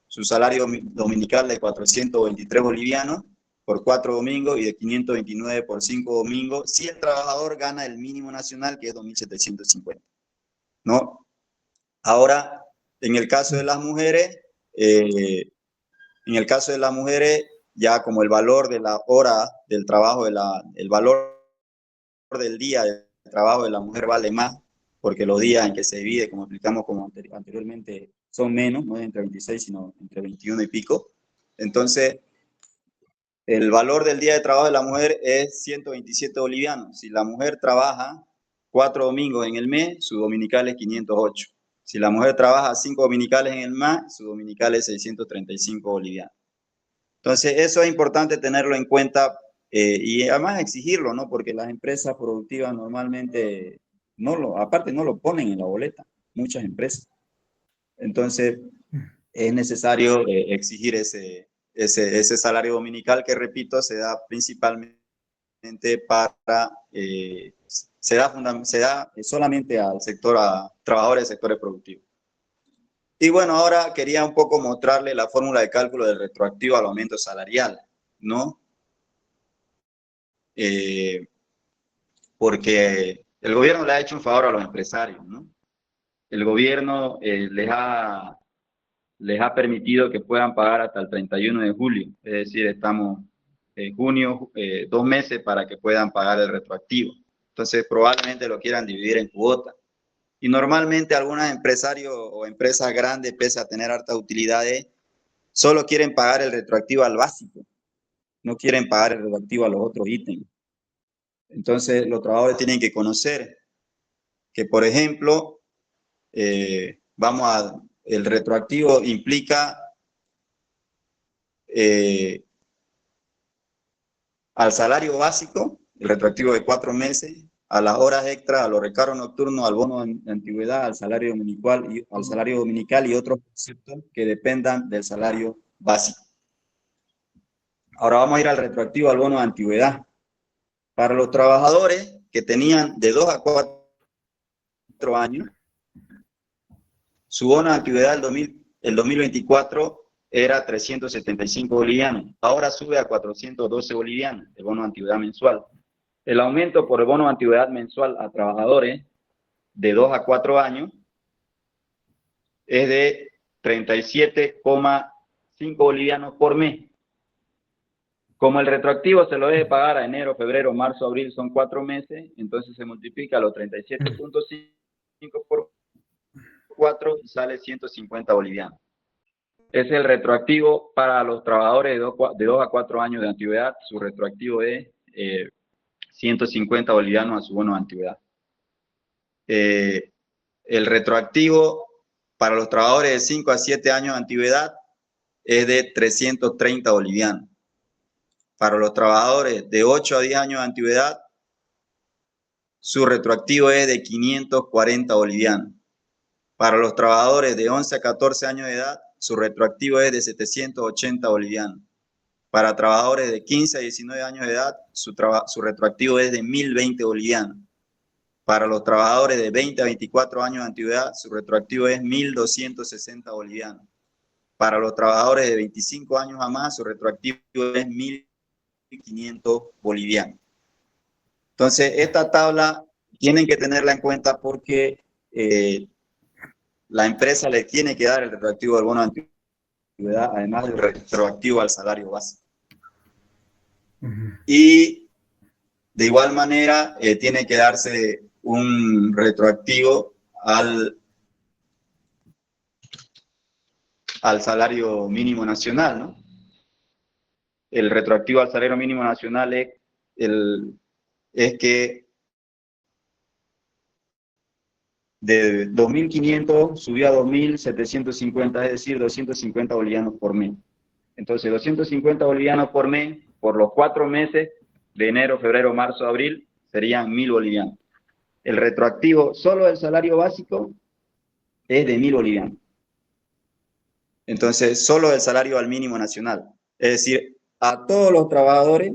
su salario dominical de 423 bolivianos por 4 domingos y de 529 por 5 domingos, si el trabajador gana el mínimo nacional, que es 2.750, ¿no? Ahora, en el caso de las mujeres, ya como el valor de la hora del trabajo, el valor del día de trabajo de la mujer vale más, porque los días en que se divide, como explicamos anteriormente, son menos, no es entre 26, sino entre 21 y pico. Entonces, el valor del día de trabajo de la mujer es 127 bolivianos. Si la mujer trabaja 4 domingos en el mes, su dominical es 508. Si la mujer trabaja 5 dominicales en el mes, su dominical es 635 bolivianos. Entonces, eso es importante tenerlo en cuenta y además exigirlo, ¿no? Porque las empresas productivas normalmente aparte no lo ponen en la boleta, muchas empresas. Entonces, es necesario exigir ese salario dominical que, repito, se da principalmente se da solamente al sector, a trabajadores de sectores productivos. Y bueno, ahora quería un poco mostrarle la fórmula de cálculo del retroactivo al aumento salarial, ¿no? Porque el gobierno le ha hecho un favor a los empresarios, ¿no? El gobierno les ha permitido que puedan pagar hasta el 31 de julio, es decir, estamos en junio, 2 meses para que puedan pagar el retroactivo. Entonces, probablemente lo quieran dividir en cuotas. Y normalmente algunos empresarios o empresas grandes, pese a tener hartas utilidades, solo quieren pagar el retroactivo al básico. no quieren pagar el retroactivo a los otros ítems. Entonces, los trabajadores tienen que conocer que, por ejemplo, el retroactivo implica al salario básico, el retroactivo de 4 meses, a las horas extras, a los recargos nocturnos, al bono de antigüedad, al salario dominical y otros conceptos que dependan del salario básico. Ahora vamos a ir al retroactivo al bono de antigüedad. Para los trabajadores que tenían de 2 a 4 años, su bono de antigüedad el 2024 era 375 bolivianos. Ahora sube a 412 bolivianos el bono de antigüedad mensual. El aumento por el bono de antigüedad mensual a trabajadores de 2 a 4 años es de 37,5 bolivianos por mes. Como el retroactivo se lo debe pagar a enero, febrero, marzo, abril, son 4 meses, entonces se multiplica los 37,5 por 4 y sale 150 bolivianos. Es el retroactivo para los trabajadores de 2 a 4 años de antigüedad. Su retroactivo es 150 bolivianos a su bono de antigüedad. El retroactivo para los trabajadores de 5 a 7 años de antigüedad es de 330 bolivianos. Para los trabajadores de 8 a 10 años de antigüedad, su retroactivo es de 540 bolivianos. Para los trabajadores de 11 a 14 años de edad, su retroactivo es de 780 bolivianos. Para trabajadores de 15 a 19 años de edad, su retroactivo es de 1020 bolivianos. Para los trabajadores de 20 a 24 años de antigüedad, su retroactivo es 1260 bolivianos. Para los trabajadores de 25 años a más, su retroactivo es 1500 bolivianos. Entonces, esta tabla tienen que tenerla en cuenta porque la empresa le tiene que dar el retroactivo del bono de antigüedad, además del retroactivo al salario básico. Y de igual manera tiene que darse un retroactivo al salario mínimo nacional, ¿no? El retroactivo al salario mínimo nacional es que de 2.500 subió a 2.750, es decir, 250 bolivianos por mes. Entonces, 250 bolivianos por mes, por los 4 meses de enero, febrero, marzo, abril, serían 1.000 bolivianos. El retroactivo solo del salario básico es de 1.000 bolivianos. Entonces, solo el salario al mínimo nacional. Es decir, a todos los trabajadores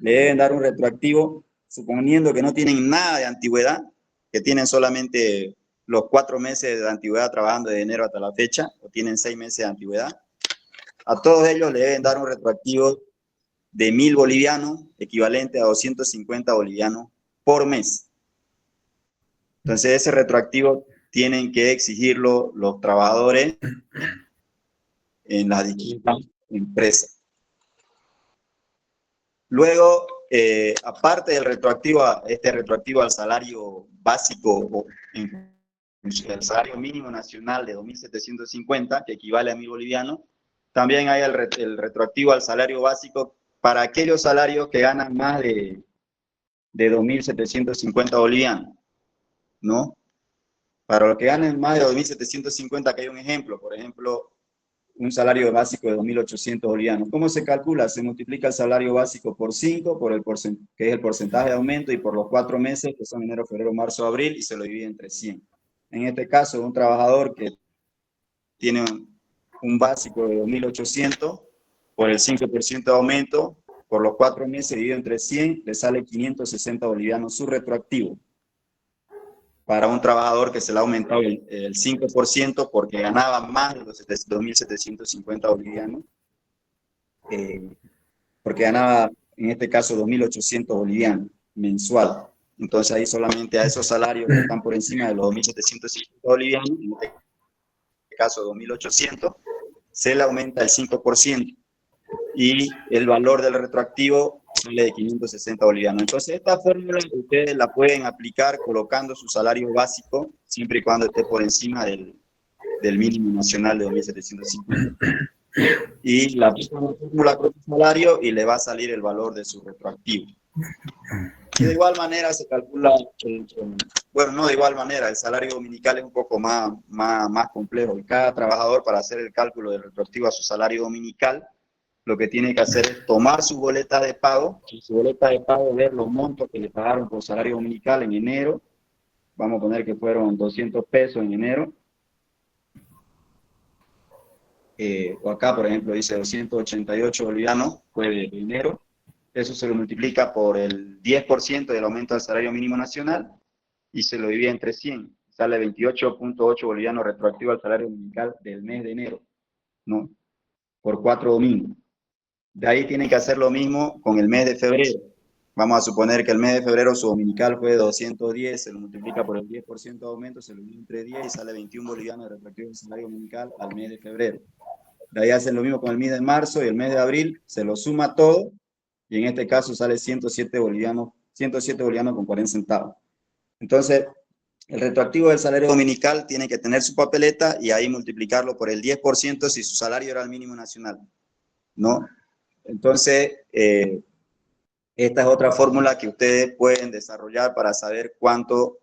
le deben dar un retroactivo, suponiendo que no tienen nada de antigüedad, que tienen solamente los 4 meses de antigüedad trabajando de enero hasta la fecha, o tienen 6 meses de antigüedad. A todos ellos le deben dar un retroactivo de 1.000 bolivianos, equivalente a 250 bolivianos por mes. Entonces, ese retroactivo tienen que exigirlo los trabajadores en las distintas empresas. Luego, aparte del retroactivo, retroactivo al salario básico o el salario mínimo nacional de 2.750, que equivale a 1.000 bolivianos, también hay el retroactivo al salario básico para aquellos salarios que ganan más de 2.750 bolivianos, ¿no? Para los que ganen más de 2.750, aquí hay un ejemplo, por ejemplo, un salario básico de 2.800 bolivianos. ¿Cómo se calcula? Se multiplica el salario básico por 5, que es el porcentaje de aumento, y por los 4 meses, que son enero, febrero, marzo, abril, y se lo divide entre 100. En este caso, un trabajador que tiene un básico de 2.800, por el 5% de aumento, por los 4 meses dividido entre 100, le sale 560 bolivianos su retroactivo. Para un trabajador que se le ha aumentado el 5% porque ganaba más de los 2.750 bolivianos, porque ganaba, en este caso, 2.800 bolivianos mensual. Entonces ahí solamente a esos salarios que están por encima de los 2.750 bolivianos, en este caso 2.800, se le aumenta el 5%. Y el valor del retroactivo sale de 560 bolivianos. Entonces, esta fórmula ustedes la pueden aplicar colocando su salario básico, siempre y cuando esté por encima del mínimo nacional de 2.750. y la fórmula con el salario y le va a salir el valor de su retroactivo. Y de igual manera se calcula, bueno, no de igual manera, el salario dominical es un poco más complejo. Y cada trabajador, para hacer el cálculo del retroactivo a su salario dominical, lo que tiene que hacer es tomar su boleta de pago, ver los montos que le pagaron por salario dominical en enero. Vamos a poner que fueron 200 pesos en enero. O acá, por ejemplo, dice 288 bolivianos, fue de enero. Eso se lo multiplica por el 10% del aumento del salario mínimo nacional y se lo divide entre 100. Sale 28.8 bolivianos retroactivo al salario dominical del mes de enero, ¿no? Por 4 domingos. De ahí tienen que hacer lo mismo con el mes de febrero. Vamos a suponer que el mes de febrero su dominical fue 210, se lo multiplica por el 10% de aumento, se lo divide entre 10 y sale 21 bolivianos retroactivo al salario dominical al mes de febrero. De ahí hacen lo mismo con el mes de marzo y el mes de abril, se lo suma todo. Y en este caso sale 107 bolivianos con 40 centavos. Entonces, el retroactivo del salario dominical tiene que tener su papeleta y ahí multiplicarlo por el 10% si su salario era el mínimo nacional, ¿no? Entonces, esta es otra fórmula que ustedes pueden desarrollar para saber cuánto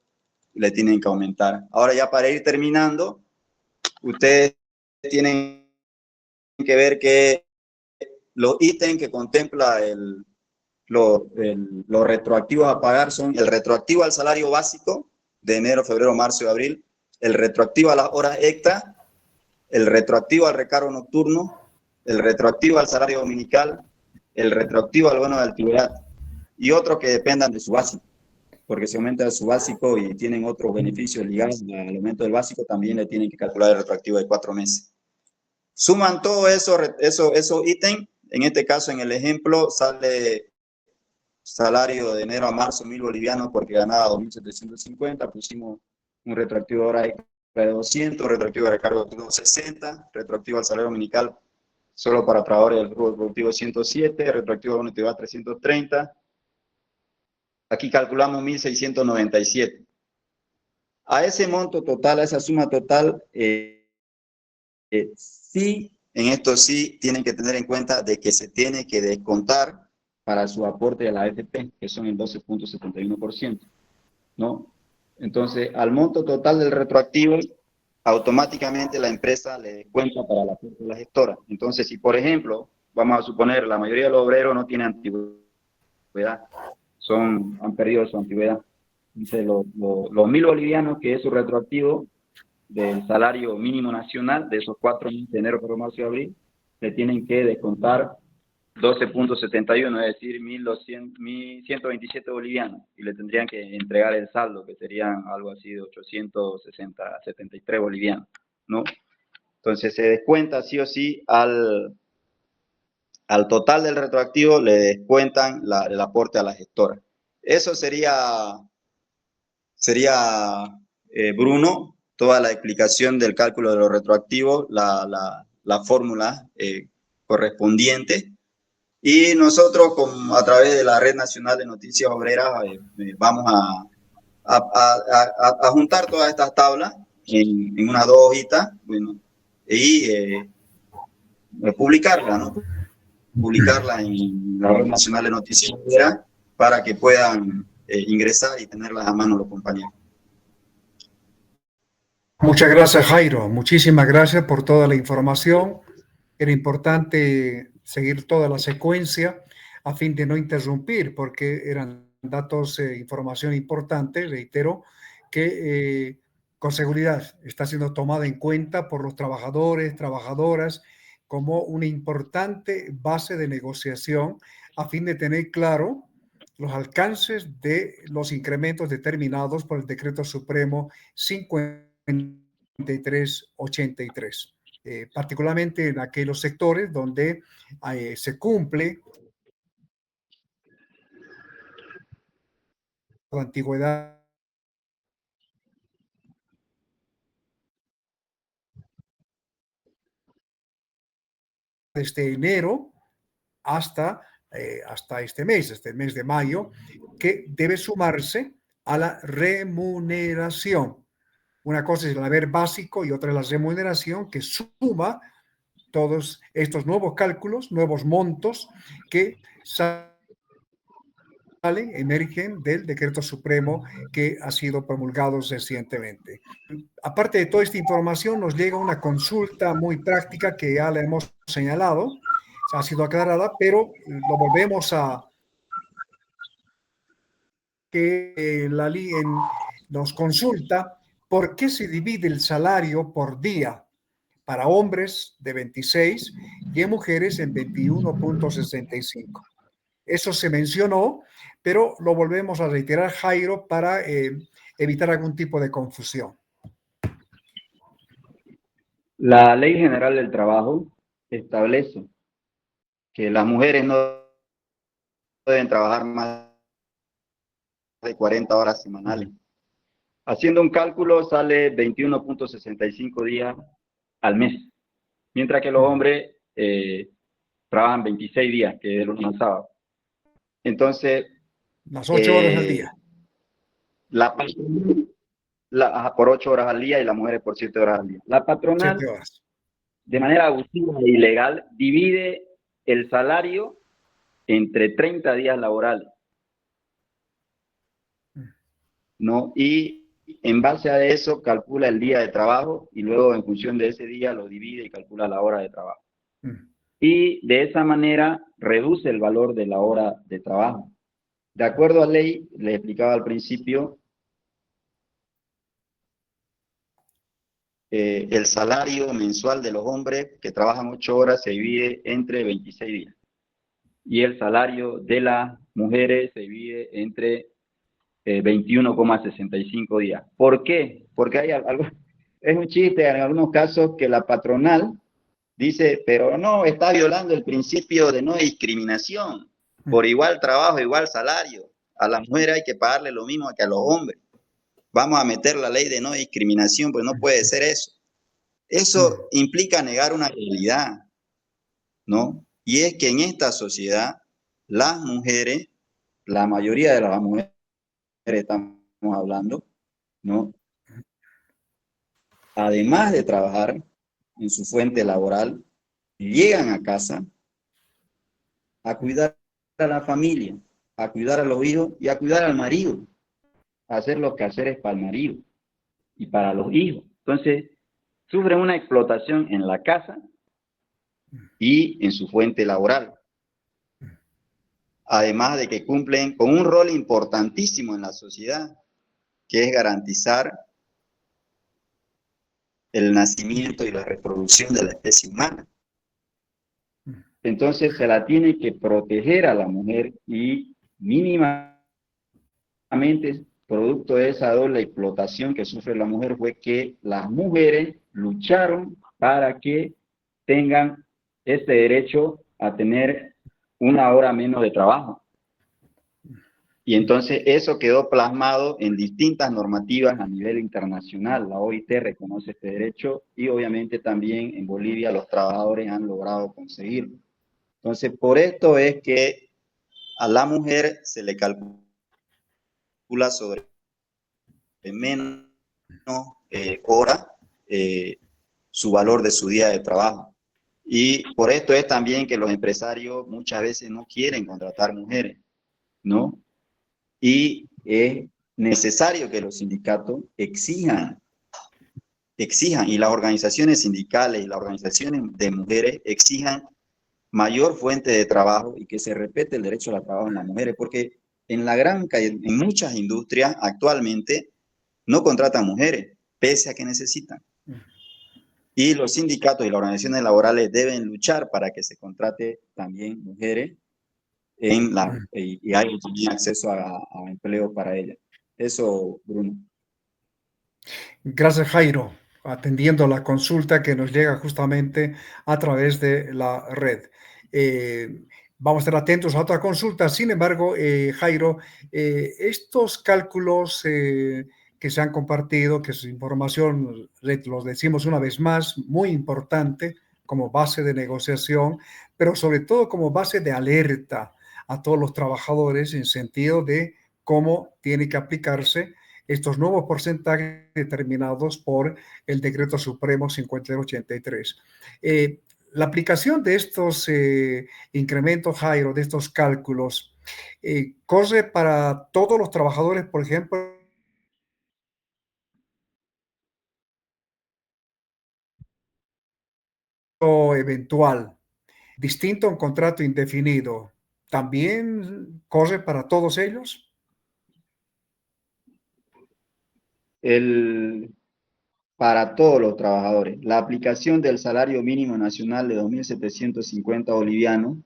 le tienen que aumentar. Ahora ya para ir terminando, ustedes tienen que ver que los ítems que contempla los retroactivos a pagar son el retroactivo al salario básico de enero, febrero, marzo y abril, el retroactivo a las horas extra, el retroactivo al recargo nocturno, el retroactivo al salario dominical, el retroactivo al bono de antigüedad y otros que dependan de su básico, porque si aumenta su básico y tienen otros beneficios ligados al aumento del básico, también le tienen que calcular el retroactivo de 4 meses. Suman todo esos ítems. En este caso, en el ejemplo, sale salario de enero a marzo 1.000 bolivianos porque ganaba 2.750. Pusimos un retroactivo de hora de 200, retroactivo de recargo de 260, retroactivo al salario dominical solo para trabajadores del grupo productivo 107, retroactivo de unidad 330. Aquí calculamos 1.697. A ese monto total, a esa suma total, sí, en esto sí tienen que tener en cuenta de que se tiene que descontar para su aporte a la AFP, que son el 12.71%, ¿no? Entonces, al monto total del retroactivo, automáticamente la empresa le descuenta para la aporte de la gestora. Entonces, si por ejemplo, vamos a suponer, la mayoría de los obreros no tienen antigüedad, han perdido su antigüedad. Entonces, los 1.000 bolivianos, que es su retroactivo, del salario mínimo nacional de esos 4 meses de enero, febrero, marzo y abril, le tienen que descontar 12.71, es decir, 1.127 bolivianos, y le tendrían que entregar el saldo, que serían algo así de 873 bolivianos, ¿no? Entonces se descuenta sí o sí al total del retroactivo, le descuentan el aporte a la gestora. Eso sería Bruno, toda la explicación del cálculo de los retroactivos, la fórmula correspondiente. Y nosotros, a través de la Red Nacional de Noticias Obreras, vamos a juntar todas estas tablas en unas 2 hojitas, bueno, y publicarlas, ¿no? Publicarlas en la Red Nacional de Noticias Obreras para que puedan ingresar y tenerlas a mano los compañeros. Muchas gracias, Jairo. Muchísimas gracias por toda la información. Era importante seguir toda la secuencia a fin de no interrumpir, porque eran datos, información importante, reitero, que con seguridad está siendo tomada en cuenta por los trabajadores, trabajadoras, como una importante base de negociación a fin de tener claro los alcances de los incrementos determinados por el Decreto Supremo 5383, particularmente en aquellos sectores donde se cumple la antigüedad desde enero hasta este mes de mayo, que debe sumarse a la remuneración. Una cosa es el haber básico y otra es la remuneración, que suma todos estos nuevos cálculos, nuevos montos que emergen del decreto supremo que ha sido promulgado recientemente. Aparte de toda esta información, nos llega una consulta muy práctica que ya la hemos señalado, ha sido aclarada, pero lo volvemos a que nos consulta por qué se divide el salario por día para hombres de 26 y en mujeres en 21.65. Eso se mencionó, pero lo volvemos a reiterar, Jairo, para evitar algún tipo de confusión. La Ley General del Trabajo establece que las mujeres no deben trabajar más de 40 horas semanales. Haciendo un cálculo sale 21.65 días al mes, mientras que los hombres trabajan 26 días, que es el lunes al sábado. Entonces, las 8 horas al día. Por 8 horas al día y las mujeres por 7 horas al día. La patronal, 7 horas. De manera abusiva e ilegal, divide el salario entre 30 días laborales, ¿no? Y en base a eso calcula el día de trabajo y luego en función de ese día lo divide y calcula la hora de trabajo. Y de esa manera reduce el valor de la hora de trabajo. De acuerdo a ley, les explicaba al principio, el salario mensual de los hombres que trabajan 8 horas se divide entre 26 días. Y el salario de las mujeres se divide entre 21,65 días. ¿Por qué? Porque hay algo, es un chiste en algunos casos que la patronal dice, pero no, está violando el principio de no discriminación. Por igual trabajo, igual salario. A las mujeres hay que pagarle lo mismo que a los hombres. Vamos a meter la ley de no discriminación, pues no puede ser eso. Eso implica negar una realidad, ¿no? Y es que en esta sociedad, las mujeres, la mayoría de las mujeres estamos hablando, ¿no? Además de trabajar en su fuente laboral, llegan a casa a cuidar a la familia, a cuidar a los hijos y a cuidar al marido, a hacer los quehaceres para el marido y para los hijos. Entonces, sufren una explotación en la casa y en su fuente laboral. Además de que cumplen con un rol importantísimo en la sociedad, que es garantizar el nacimiento y la reproducción de la especie humana. Entonces se la tiene que proteger a la mujer y mínimamente, producto de esa doble explotación que sufre la mujer, fue que las mujeres lucharon para que tengan este derecho a tener una hora menos de trabajo. Y entonces eso quedó plasmado en distintas normativas a nivel internacional. La OIT reconoce este derecho y obviamente también en Bolivia los trabajadores han logrado conseguirlo. Entonces, por esto es que a la mujer se le calcula sobre menos hora su valor de su día de trabajo. Y por esto es también que los empresarios muchas veces no quieren contratar mujeres, ¿no? Y es necesario que los sindicatos exijan, y las organizaciones sindicales y las organizaciones de mujeres exijan mayor fuente de trabajo y que se respete el derecho al trabajo en las mujeres, porque en muchas industrias actualmente no contratan mujeres, pese a que necesitan. Y los sindicatos y las organizaciones laborales deben luchar para que se contrate también mujeres y hay también acceso a empleo para ellas. Eso, Bruno. Gracias, Jairo, atendiendo la consulta que nos llega justamente a través de la red. Vamos a estar atentos a otra consulta. Sin embargo, Jairo, estos cálculos que se han compartido, que es información, los decimos una vez más, muy importante como base de negociación, pero sobre todo como base de alerta a todos los trabajadores en sentido de cómo tiene que aplicarse estos nuevos porcentajes determinados por el Decreto Supremo 5083. La aplicación de estos incrementos, Jairo, de estos cálculos, corre para todos los trabajadores, por ejemplo, eventual, distinto a un contrato indefinido, ¿también corre para todos ellos? Para todos los trabajadores. La aplicación del salario mínimo nacional de 2.750 bolivianos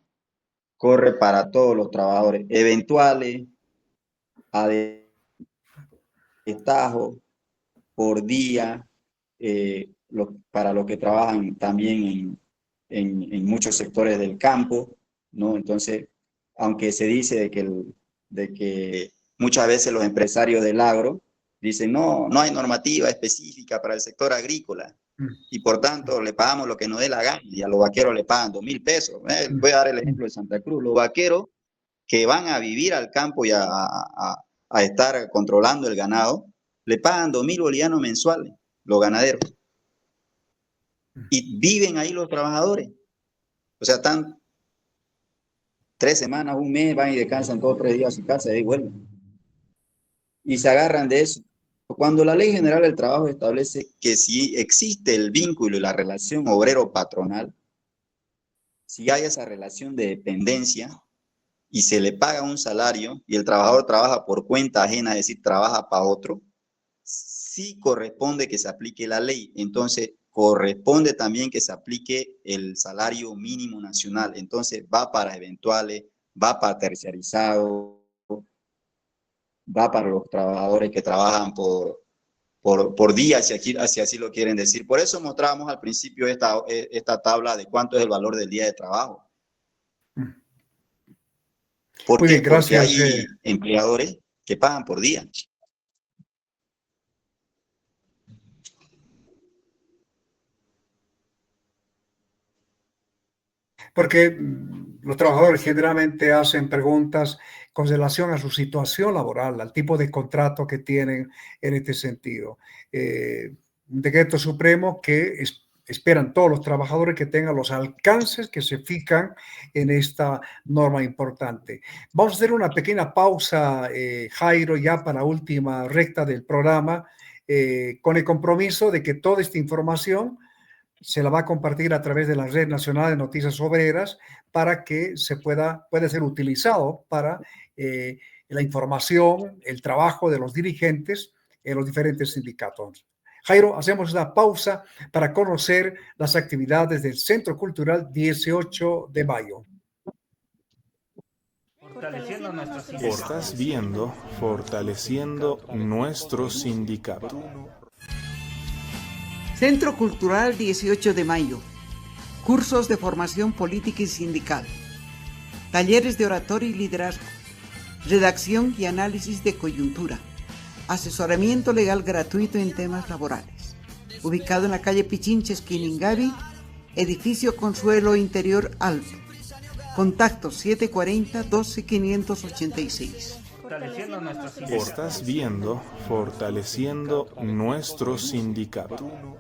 corre para todos los trabajadores, eventuales, a destajo, por día, para los que trabajan también en muchos sectores del campo, ¿no? Entonces, aunque se dice de que muchas veces los empresarios del agro dicen, no hay normativa específica para el sector agrícola, y por tanto le pagamos lo que nos dé la gana, y a los vaqueros le pagan 2.000 pesos. Voy a dar el ejemplo de Santa Cruz. Los vaqueros que van a vivir al campo y a estar controlando el ganado, le pagan 2.000 bolivianos mensuales, los ganaderos. Y viven ahí los trabajadores. O sea, están 3 semanas, un mes, van y descansan todos 3 días a su casa y ahí vuelven. Y se agarran de eso. Cuando la Ley General del Trabajo establece que si existe el vínculo y la relación obrero-patronal, si hay esa relación de dependencia y se le paga un salario y el trabajador trabaja por cuenta ajena, es decir, trabaja para otro, sí corresponde que se aplique la ley. Entonces, corresponde también que se aplique el salario mínimo nacional. Entonces, va para eventuales, va para terciarizados, va para los trabajadores que trabajan por día, si así lo quieren decir. Por eso mostramos al principio esta tabla de cuánto es el valor del día de trabajo. ¿Por Muy qué? bien, gracias. Porque hay empleadores que pagan por día. Porque los trabajadores generalmente hacen preguntas con relación a su situación laboral, al tipo de contrato que tienen en este sentido. Un decreto supremo que esperan todos los trabajadores que tengan los alcances que se fijan en esta norma importante. Vamos a hacer una pequeña pausa, Jairo, ya para última recta del programa, con el compromiso de que toda esta información se la va a compartir a través de la Red Nacional de Noticias Obreras para que pueda ser utilizado para la información, el trabajo de los dirigentes en los diferentes sindicatos. Jairo, hacemos una pausa para conocer las actividades del Centro Cultural 18 de Mayo. Estás viendo Fortaleciendo nuestro sindicato. Centro Cultural 18 de Mayo. Cursos de formación política y sindical. Talleres de oratoria y liderazgo. Redacción y análisis de coyuntura. Asesoramiento legal gratuito en temas laborales. Ubicado en la calle Pichincha, esquina Ingavi, edificio Consuelo Interior Alto. Contacto 740-12-586. Estás viendo Fortaleciendo nuestro sindicato.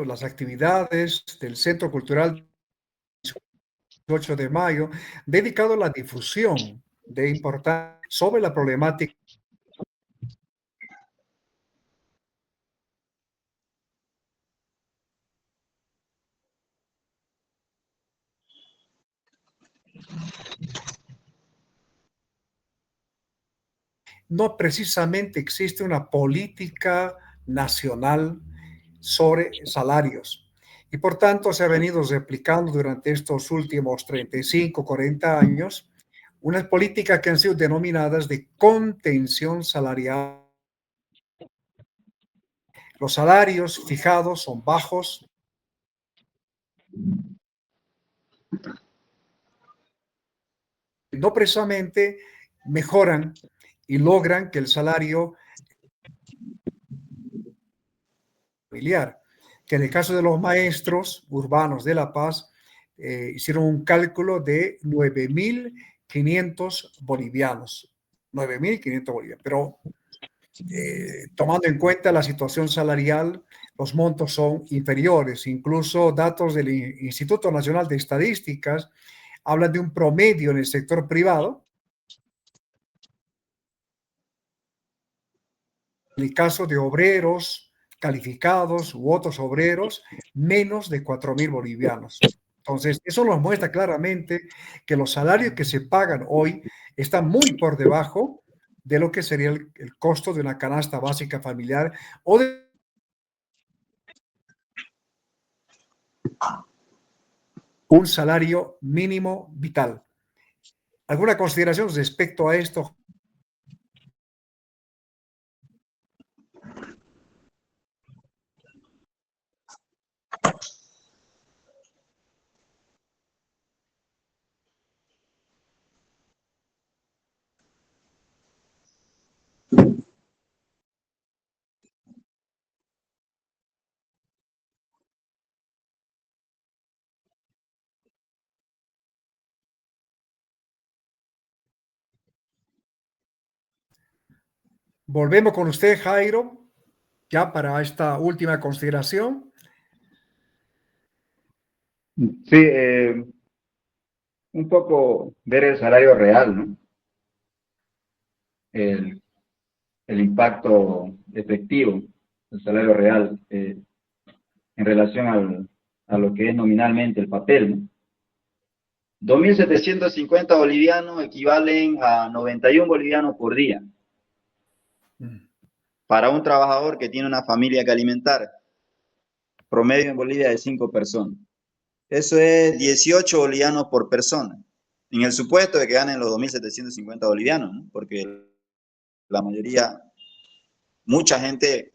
Las actividades del Centro Cultural 18 de Mayo, dedicado a la difusión de importancia sobre la problemática no precisamente existe una política nacional sobre salarios. Y por tanto se ha venido replicando durante estos últimos 35, 40 años unas políticas que han sido denominadas de contención salarial. Los salarios fijados son bajos. No precisamente mejoran y logran que el salario familiar. que en el caso de los maestros urbanos de La Paz, hicieron un cálculo de 9.500 bolivianos. 9.500 bolivianos. Pero tomando en cuenta la situación salarial, los montos son inferiores. Incluso datos del Instituto Nacional de Estadísticas hablan de un promedio en el sector privado. En el caso de obreros calificados u otros obreros, menos de 4.000 bolivianos. Entonces, eso nos muestra claramente que los salarios que se pagan hoy están muy por debajo de lo que sería el costo de una canasta básica familiar o de un salario mínimo vital. ¿Alguna consideración respecto a esto? Volvemos con usted, Jairo, ya para esta última consideración. Sí, un poco ver el salario real, ¿no? El impacto efectivo del salario real en relación a lo que es nominalmente el papel, ¿no? 2.750 bolivianos equivalen a 91 bolivianos por día. Para un trabajador que tiene una familia que alimentar, promedio en Bolivia de 5 personas. Eso es 18 bolivianos por persona, en el supuesto de que ganen los 2.750 bolivianos, ¿no? Porque la mayoría, mucha gente,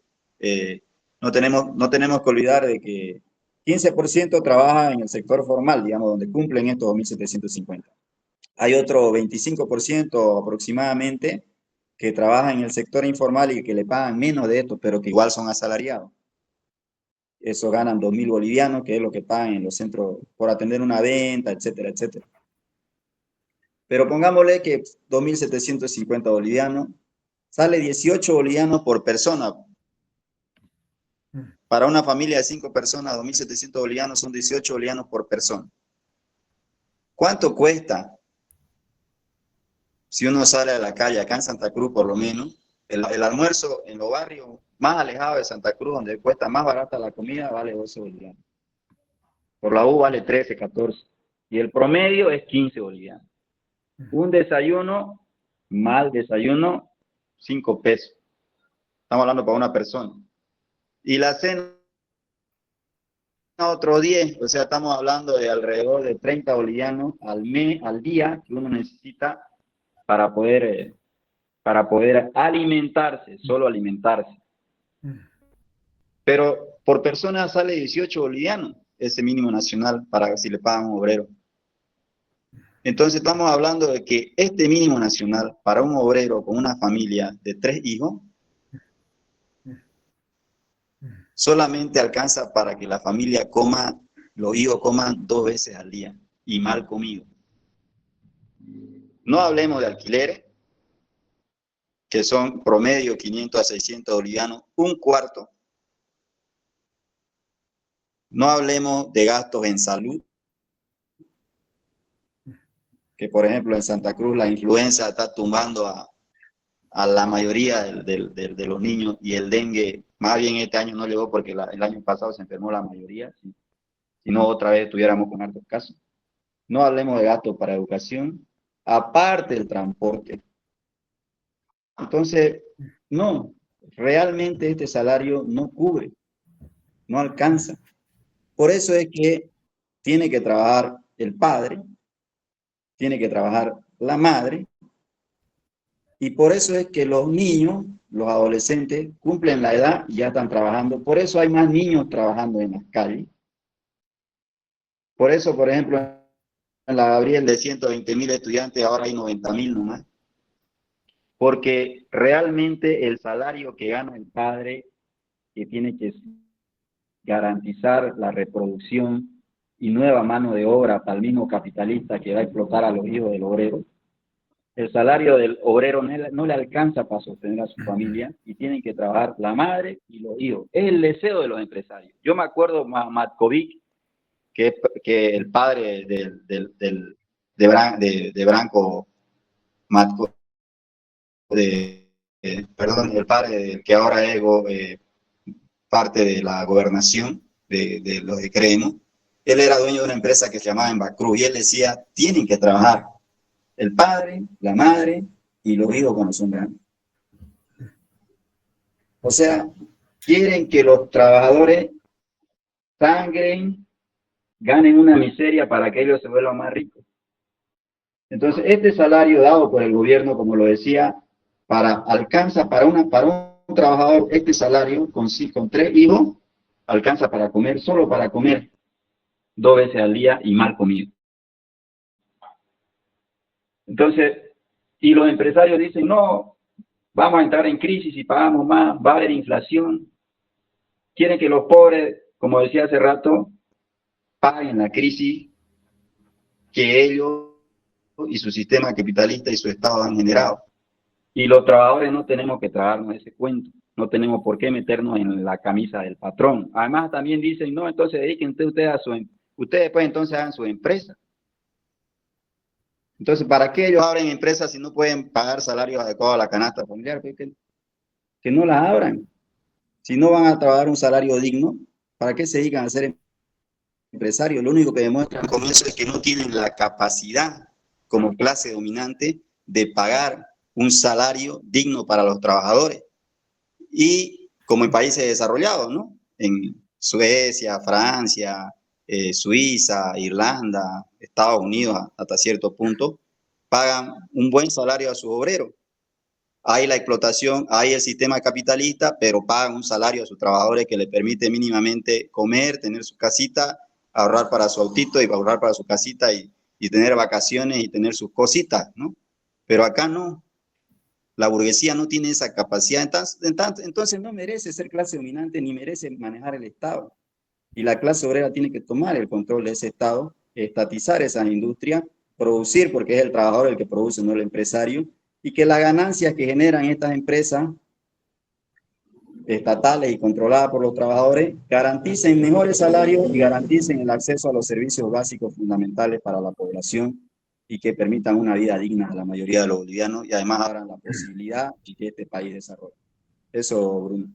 no tenemos que olvidar de que 15% trabaja en el sector formal, digamos, donde cumplen estos 2.750. Hay otro 25% aproximadamente que trabaja en el sector informal y que le pagan menos de esto, pero que igual son asalariados. Eso ganan 2.000 bolivianos, que es lo que pagan en los centros por atender una venta, etcétera, etcétera. Pero pongámosle que 2.750 bolivianos, sale 18 bolivianos por persona. Para una familia de 5 personas, 2.700 bolivianos son 18 bolivianos por persona. ¿Cuánto cuesta? Si uno sale a la calle, acá en Santa Cruz por lo menos, el almuerzo en los barrios más alejados de Santa Cruz, donde cuesta más barata la comida, vale 12 bolivianos. Por la U vale 13, 14. Y el promedio es 15 bolivianos. Un desayuno, mal desayuno, 5 pesos. Estamos hablando para una persona. Y la cena, otro 10. O sea, estamos hablando de alrededor de 30 bolivianos al día que uno necesita para poder alimentarse, solo alimentarse. Pero por persona sale 18 bolivianos ese mínimo nacional para si le pagan a un obrero. Entonces estamos hablando de que este mínimo nacional para un obrero con una familia de 3 hijos solamente alcanza para que la familia coma, los hijos coman 2 veces al día y mal comido. No hablemos de alquileres, que son promedio 500 a 600 bolivianos, un cuarto. No hablemos de gastos en salud, que por ejemplo en Santa Cruz la influenza está tumbando a la mayoría de los niños, y el dengue, más bien este año no llegó porque el año pasado se enfermó la mayoría, si no otra vez estuviéramos con hartos casos. No hablemos de gastos para educación, aparte del transporte. Entonces, no, realmente este salario no cubre, no alcanza. Por eso es que tiene que trabajar el padre, tiene que trabajar la madre, y por eso es que los niños, los adolescentes, cumplen la edad y ya están trabajando. Por eso hay más niños trabajando en las calles. Por eso, por ejemplo, en la Gabriel de 120.000 estudiantes, ahora hay 90.000 nomás. Porque realmente el salario que gana el padre, que tiene que garantizar la reproducción y nueva mano de obra para el mismo capitalista que va a explotar a los hijos del obrero. El salario del obrero no le alcanza para sostener a su familia y tienen que trabajar la madre y los hijos. Es el deseo de los empresarios. Yo me acuerdo Matkovic, que el padre de Branko Matkovic, el padre del que ahora es parte de la gobernación de los de Cremo. Él era dueño de una empresa que se llamaba Embacruz y él decía, tienen que trabajar el padre, la madre y los hijos cuando son grandes. O sea, quieren que los trabajadores sangren, ganen una miseria para que ellos se vuelvan más ricos. Entonces, este salario dado por el gobierno, como lo decía, alcanza para un trabajador, este salario con 3 hijos, alcanza para comer, solo para comer 2 veces al día y mal comido. Entonces, y los empresarios dicen, no, vamos a entrar en crisis y pagamos más, va a haber inflación. Quieren que los pobres, como decía hace rato, paguen la crisis que ellos y su sistema capitalista y su Estado han generado. Y los trabajadores no tenemos que tragarnos ese cuento, no tenemos por qué meternos en la camisa del patrón. Además también dicen, no, entonces dedíquense ustedes pues entonces hagan su empresa. Entonces, ¿para qué ellos abren empresas si no pueden pagar salarios adecuados a la canasta familiar? Que no la abran. Si no van a trabajar un salario digno, ¿para qué se dedican a ser empresarios? Lo único que demuestran con eso es que no tienen la capacidad como clase dominante de pagar un salario digno para los trabajadores. Y como en países desarrollados, ¿no? En Suecia, Francia, Suiza, Irlanda, Estados Unidos, hasta cierto punto, pagan un buen salario a sus obreros. Hay la explotación, hay el sistema capitalista, pero pagan un salario a sus trabajadores que les permite mínimamente comer, tener su casita, ahorrar para su autito y ahorrar para su casita y tener vacaciones y tener sus cositas, ¿no? Pero acá no. La burguesía no tiene esa capacidad, entonces no merece ser clase dominante ni merece manejar el Estado. Y la clase obrera tiene que tomar el control de ese Estado, estatizar esa industria, producir, porque es el trabajador el que produce, no el empresario, y que las ganancias que generan estas empresas estatales y controladas por los trabajadores garanticen mejores salarios y garanticen el acceso a los servicios básicos fundamentales para la población y que permitan una vida digna a la mayoría de los bolivianos y además abran la posibilidad de que este país desarrolle. Eso, Bruno.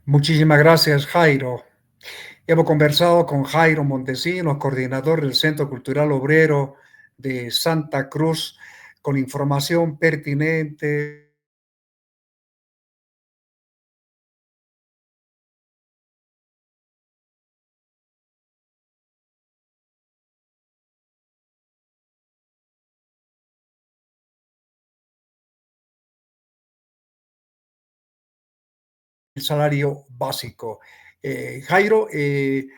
Muchísimas gracias, Jairo. Hemos conversado con Jairo Montesinos, coordinador del Centro Cultural Obrero de Santa Cruz, con información pertinente. El salario básico. Jairo,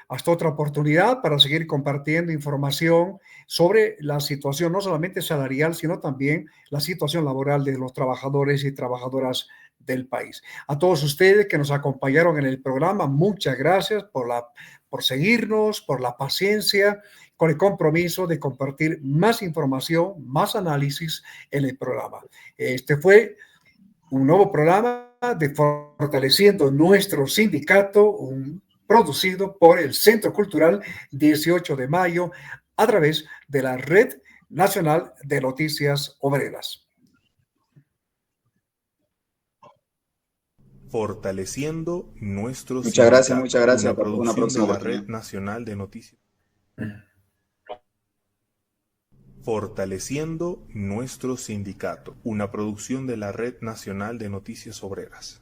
hasta otra oportunidad para seguir compartiendo información sobre la situación no solamente salarial, sino también la situación laboral de los trabajadores y trabajadoras del país. A todos ustedes que nos acompañaron en el programa, muchas gracias por seguirnos, por la paciencia, con el compromiso de compartir más información, más análisis en el programa. Este fue un nuevo programa de Fortaleciendo Nuestro Sindicato, producido por el Centro Cultural 18 de Mayo a través de la Red Nacional de Noticias Obreras. Fortaleciendo Nuestro Sindicato. Muchas gracias. Una producción de la Red Nacional de Noticias. Fortaleciendo Nuestro Sindicato, una producción de la Red Nacional de Noticias Obreras.